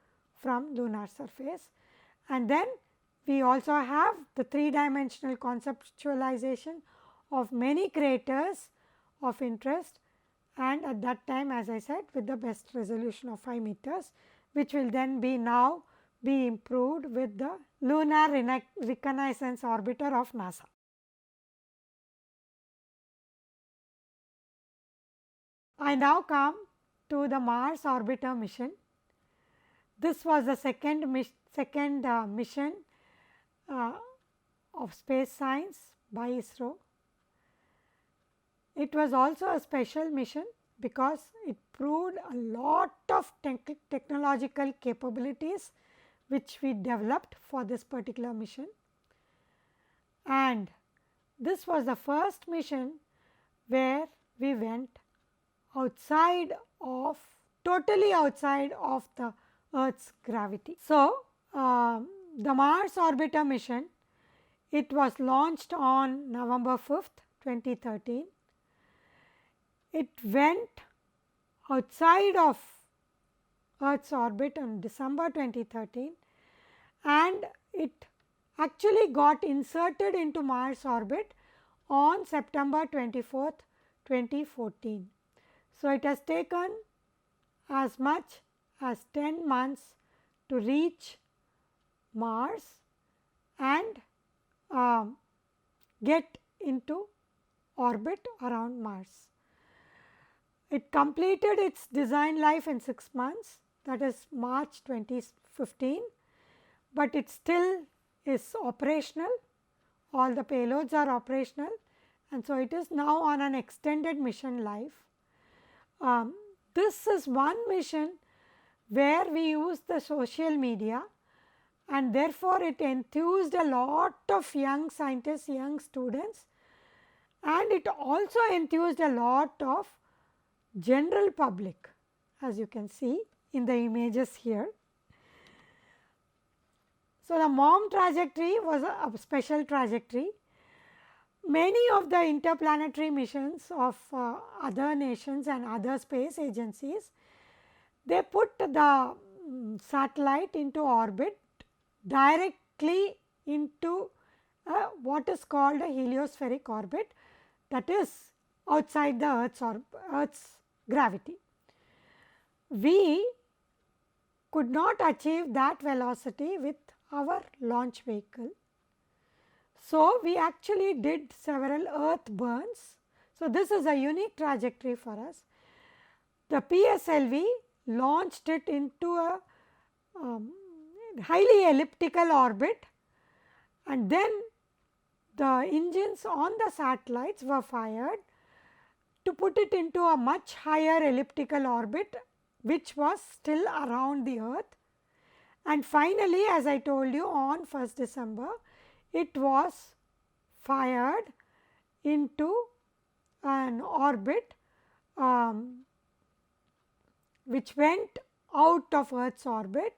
[SPEAKER 1] from lunar surface. And then we also have the 3-dimensional conceptualization of many craters of interest, and at that time, as I said, with the best resolution of 5 meters, which will then be now be improved with the Lunar Reconnaissance Orbiter of NASA. I now come to the Mars Orbiter mission. This was the second mission of space science by ISRO. It was also a special mission because it proved a lot of technological capabilities which we developed for this particular mission. And this was the first mission where we went outside of, totally outside of the Earth's gravity. So, the Mars Orbiter mission, it was launched on November 5th, 2013. It went outside of Earth's orbit on December 2013, and it actually got inserted into Mars orbit on September 24th, 2014. So, it has taken as much as 10 months to reach Mars and get into orbit around Mars. It completed its design life in 6 months, that is March 2015, but it still is operational. All the payloads are operational, and so it is now on an extended mission life. This is one mission where we use the social media, and therefore, it enthused a lot of young scientists, young students, and it also enthused a lot of general public, as you can see in the images here. So, the MOM trajectory was a special trajectory. Many of the interplanetary missions of other nations and other space agencies, they put the satellite into orbit directly into what is called a heliospheric orbit, that is outside the Earth's gravity. We could not achieve that velocity with our launch vehicle. So, we actually did several earth burns. So, this is a unique trajectory for us. The PSLV launched it into a highly elliptical orbit, and then the engines on the satellites were fired to put it into a much higher elliptical orbit, which was still around the Earth. And finally, as I told you, on 1st December, it was fired into an orbit which went out of Earth's orbit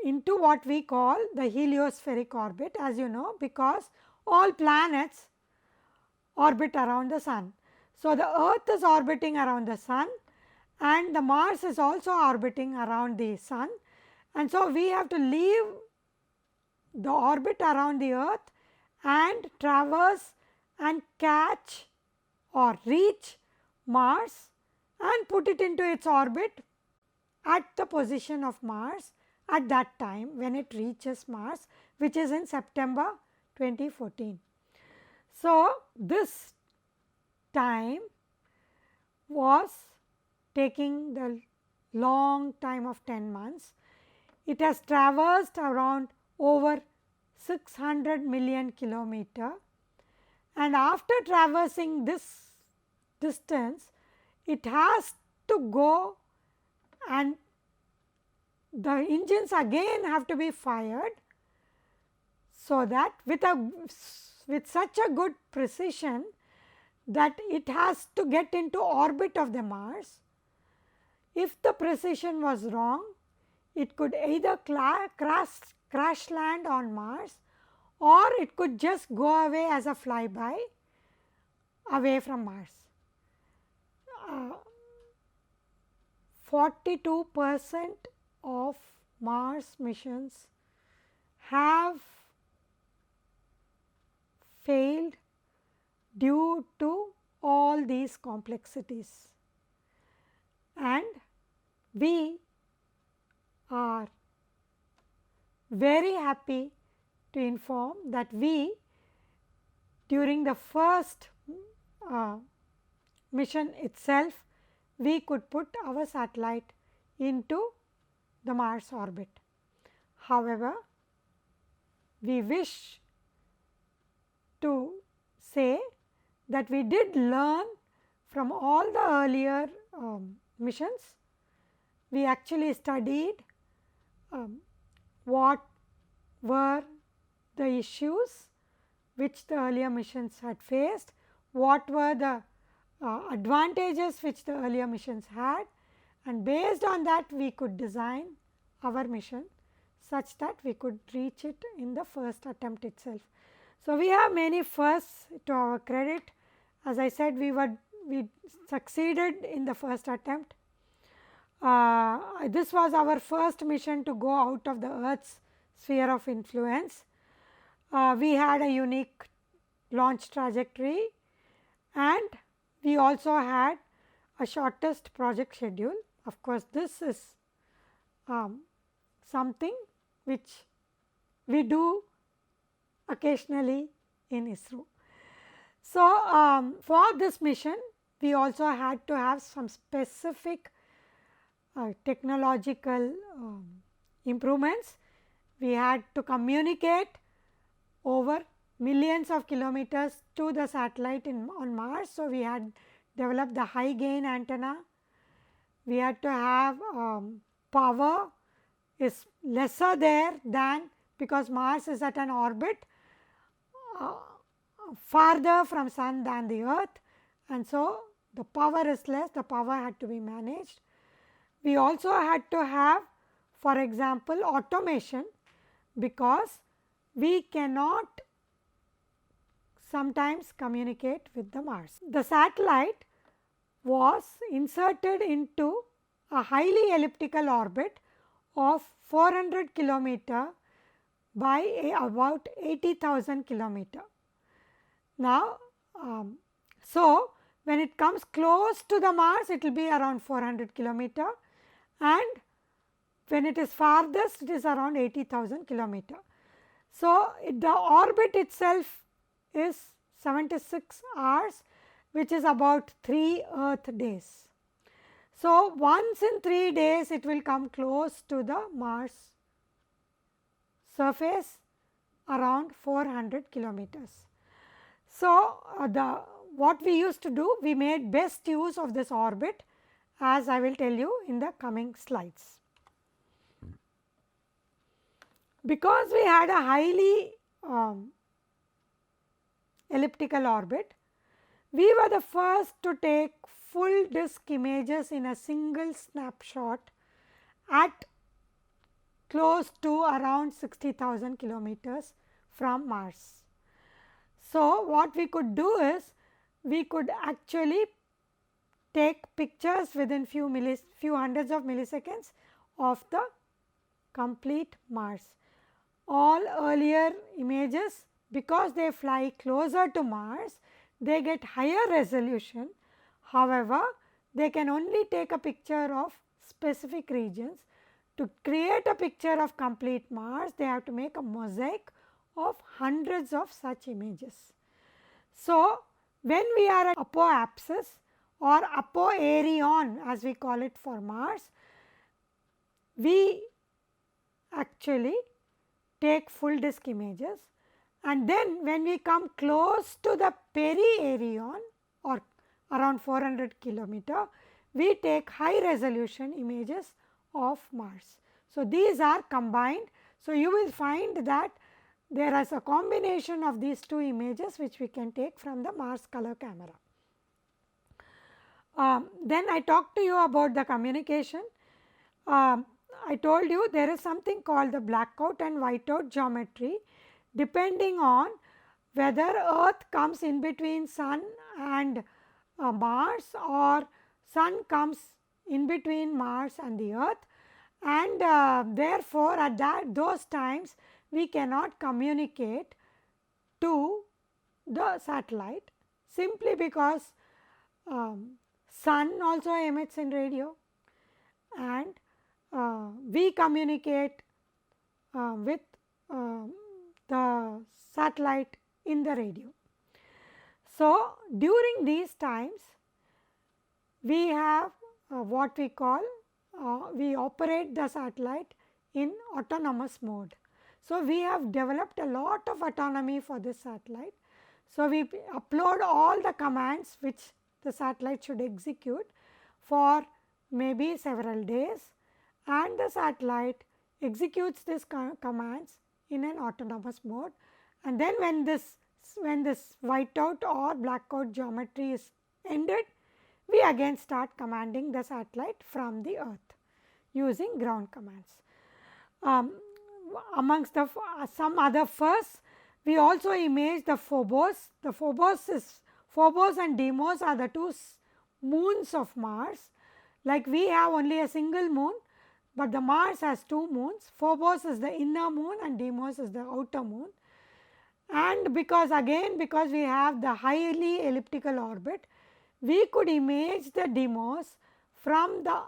[SPEAKER 1] into what we call the heliospheric orbit, as you know, because all planets orbit around the sun. So, the Earth is orbiting around the sun and the Mars is also orbiting around the sun, and so we have to leave the orbit around the Earth and traverse and catch or reach Mars and put it into its orbit at the position of Mars at that time when it reaches Mars, which is in September 2014. So, this time was taking the long time of 10 months. It has traversed around over 600 million kilometer, and after traversing this distance, it has to go and the engines again have to be fired, so that with such a good precision that it has to get into orbit of the Mars. If the precision was wrong, it could either crash land on Mars, or it could just go away as a flyby away from Mars. 42% of Mars missions have failed due to all these complexities, and we are very happy to inform that we, during the first mission itself, we could put our satellite into the Mars orbit. However, we wish to say that we did learn from all the earlier missions. We actually studied what were the issues which the earlier missions had faced, what were the advantages which the earlier missions had, and based on that we could design our mission such that we could reach it in the first attempt itself. So, we have many firsts to our credit. As I said, we succeeded in the first attempt. This was our first mission to go out of the Earth's sphere of influence. We had a unique launch trajectory, and we also had a shortest project schedule. Of course, this is something which we do occasionally in ISRO. So, for this mission we also had to have some specific technological improvements. We had to communicate over millions of kilometers to the satellite on Mars. So, we had developed the high gain antenna. We had to have power is lesser there than, because Mars is at an orbit farther from Sun than the Earth, and so the power is less, the power had to be managed. We also had to have, for example, automation, because we cannot sometimes communicate with the Mars. The satellite was inserted into a highly elliptical orbit of 400 kilometer by about 80,000 kilometer. Now, so when it comes close to the Mars, it will be around 400 kilometer, and when it is farthest, it is around 80,000 kilometer. So, the orbit itself is 76 hours, which is about 3 Earth days. So, once in 3 days it will come close to the Mars surface around 400 kilometers. So, what we used to do, we made best use of this orbit, as I will tell you in the coming slides. Because we had a highly elliptical orbit, we were the first to take full disk images in a single snapshot at close to around 60,000 kilometers from Mars. So, what we could do is, we could actually take pictures within few hundreds of milliseconds of the complete Mars. All earlier images, because they fly closer to Mars, they get higher resolution. However, they can only take a picture of specific regions. To create a picture of complete Mars, they have to make a mosaic of hundreds of such images. So, when we are at apoapsis or apoarion, as we call it for Mars, we actually take full disk images, and then when we come close to the periarion or around 400 kilometer, we take high resolution images of Mars. So, these are combined. So, you will find that there is a combination of these two images which we can take from the Mars color camera. Then I talked to you about the communication. I told you there is something called the blackout and whiteout geometry. Depending on whether Earth comes in between Sun and Mars, or Sun comes in between Mars and the Earth, and therefore at those times we cannot communicate to the satellite, simply because Sun also emits in radio, and we communicate with the satellite in the radio. So, during these times we have what we call, we operate the satellite in autonomous mode. So, we have developed a lot of autonomy for this satellite. So, we upload all the commands which the satellite should execute for maybe several days, and the satellite executes these commands in an autonomous mode, and then when this whiteout or blackout geometry is ended, we again start commanding the satellite from the Earth using ground commands. Amongst the some other firsts, we also image the Phobos. The Phobos and Deimos are the two moons of Mars. Like we have only a single moon, but the Mars has two moons. Phobos is the inner moon and Deimos is the outer moon. And because we have the highly elliptical orbit, we could image the Deimos from the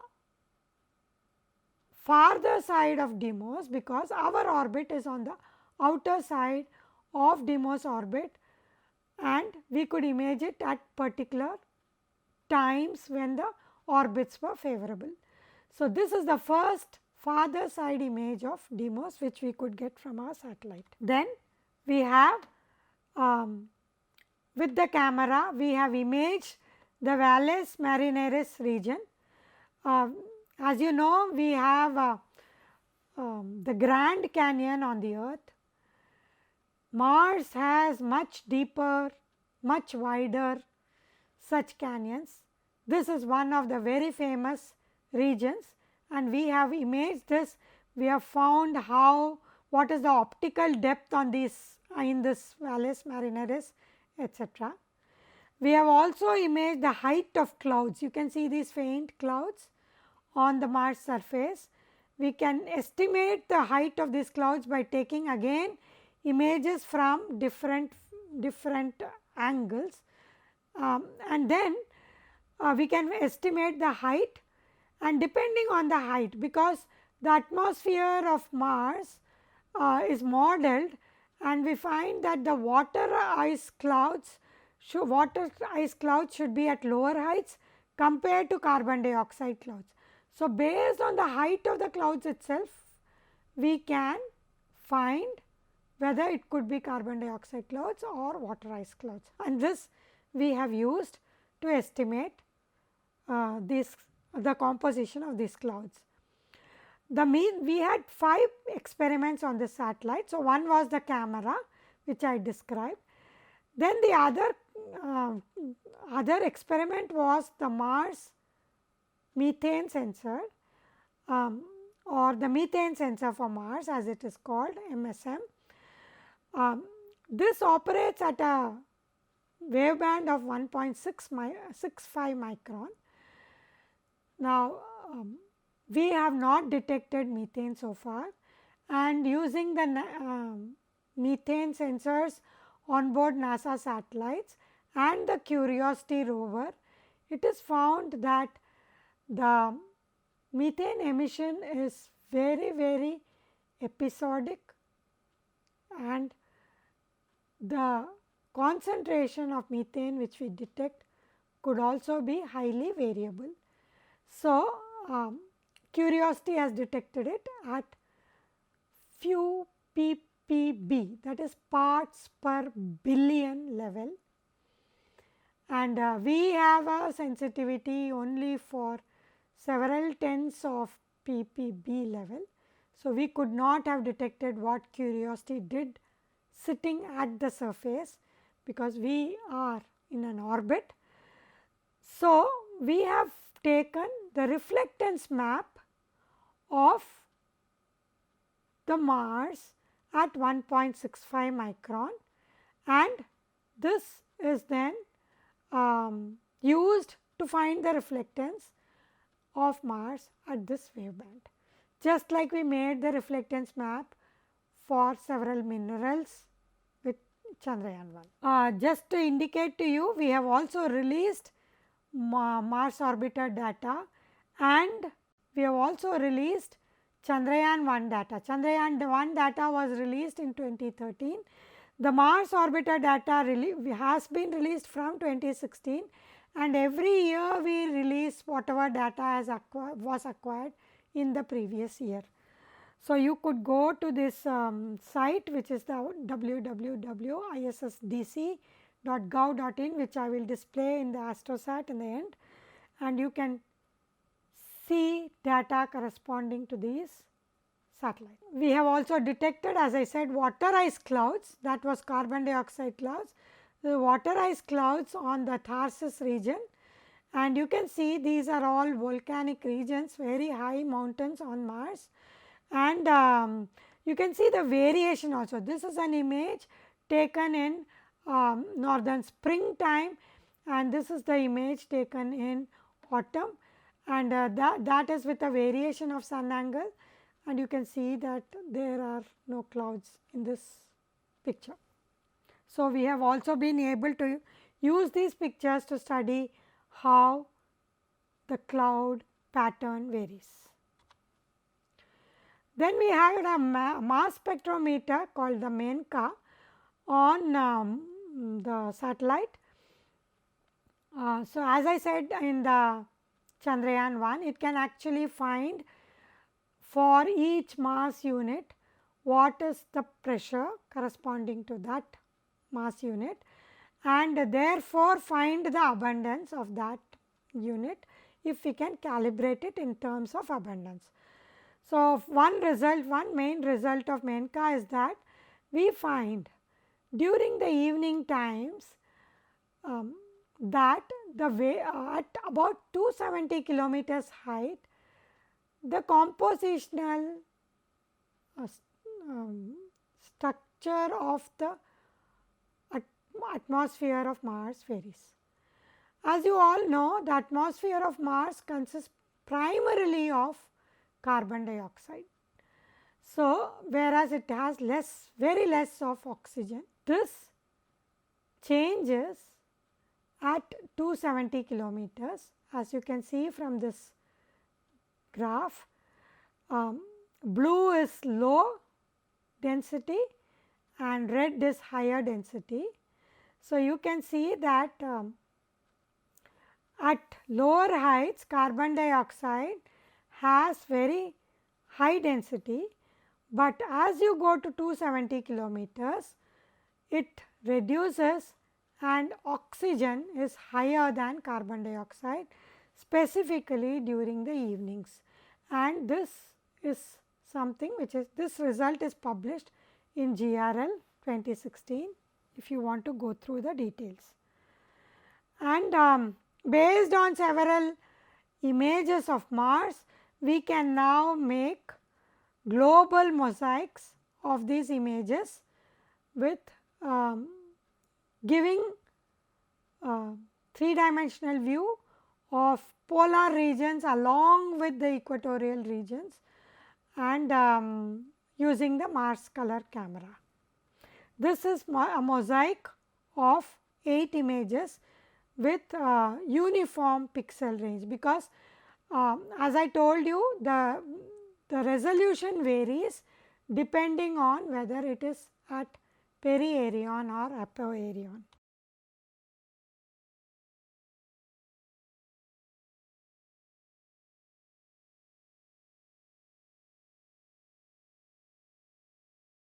[SPEAKER 1] farther side of Deimos, because our orbit is on the outer side of Deimos orbit, and we could image it at particular times when the orbits were favorable. So, this is the first farther side image of Deimos which we could get from our satellite. Then we have with the camera we have imaged the Valles Marineris region. As you know, we have the Grand Canyon on the Earth. Mars has much deeper, much wider such canyons. This is one of the very famous regions, and we have imaged this. We have found what is the optical depth on these in this Valles Marineris, etc. We have also imaged the height of clouds. You can see these faint clouds on the Mars surface. We can estimate the height of these clouds by taking again images from different angles, and then we can estimate the height, and depending on the height, because the atmosphere of Mars is modeled, and we find that the water ice clouds should be at lower heights compared to carbon dioxide clouds. So, based on the height of the clouds itself, we can find whether it could be carbon dioxide clouds or water ice clouds, and this we have used to estimate the composition of these clouds. We had 5 experiments on the satellite. So, one was the camera which I described. Then the other experiment was the Mars methane sensor, or the methane sensor for Mars, as it is called, MSM. This operates at a waveband of 1.65 micron. Now, we have not detected methane so far, and using the methane sensors on board NASA satellites and the Curiosity rover, it is found that the methane emission is very episodic, and the concentration of methane which we detect could also be highly variable. So, Curiosity has detected it at few ppb, that is parts per billion level, and we have a sensitivity only for several tens of ppb level. So, we could not have detected what Curiosity did sitting at the surface, because we are in an orbit. So, we have taken the reflectance map of the Mars at 1.65 micron, and this is then used to find the reflectance of Mars at this waveband, just like we made the reflectance map for several minerals with Chandrayaan 1. Just to indicate to you, we have also released Mars orbiter data, and we have also released Chandrayaan 1 data. Chandrayaan 1 data was released in 2013. The Mars orbiter data has been released from 2016, and every year we release whatever data was acquired in the previous year. So, you could go to this site, which is the www.issdc.gov.in, which I will display in the AstroSat in the end, and you can see data corresponding to these satellites. We have also detected, as I said, water ice clouds, that was carbon dioxide clouds, the water ice clouds on the Tharsis region, and you can see these are all volcanic regions, very high mountains on Mars, and you can see the variation also. This is an image taken in northern springtime, and this is the image taken in autumn, and that is with a variation of sun angle, and you can see that there are no clouds in this picture. So, we have also been able to use these pictures to study how the cloud pattern varies. Then we have a mass spectrometer called the MENCA on the satellite. So, as I said in the Chandrayaan 1, it can actually find for each mass unit what is the pressure corresponding to that mass unit, and therefore find the abundance of that unit if we can calibrate it in terms of abundance. So, one main result of MENCA is that we find during the evening times that the way at about 270 kilometers height, the compositional structure of the atmosphere of Mars varies. As you all know, the atmosphere of Mars consists primarily of carbon dioxide. So, whereas it has very less of oxygen, this changes at 270 kilometers, as you can see from this graph. Blue is low density and red is higher density. So, you can see that at lower heights carbon dioxide has very high density, but as you go to 270 kilometers, it reduces and oxygen is higher than carbon dioxide, specifically during the evenings, and this is something which is, this result is published in GRL 2016 if you want to go through the details. And based on several images of Mars, we can now make global mosaics of these images with giving three-dimensional view of polar regions along with the equatorial regions, and using the Mars color camera. This is a mosaic of 8 images with uniform pixel range, because as I told you, the resolution varies depending on whether it is at perihelion or apohelion.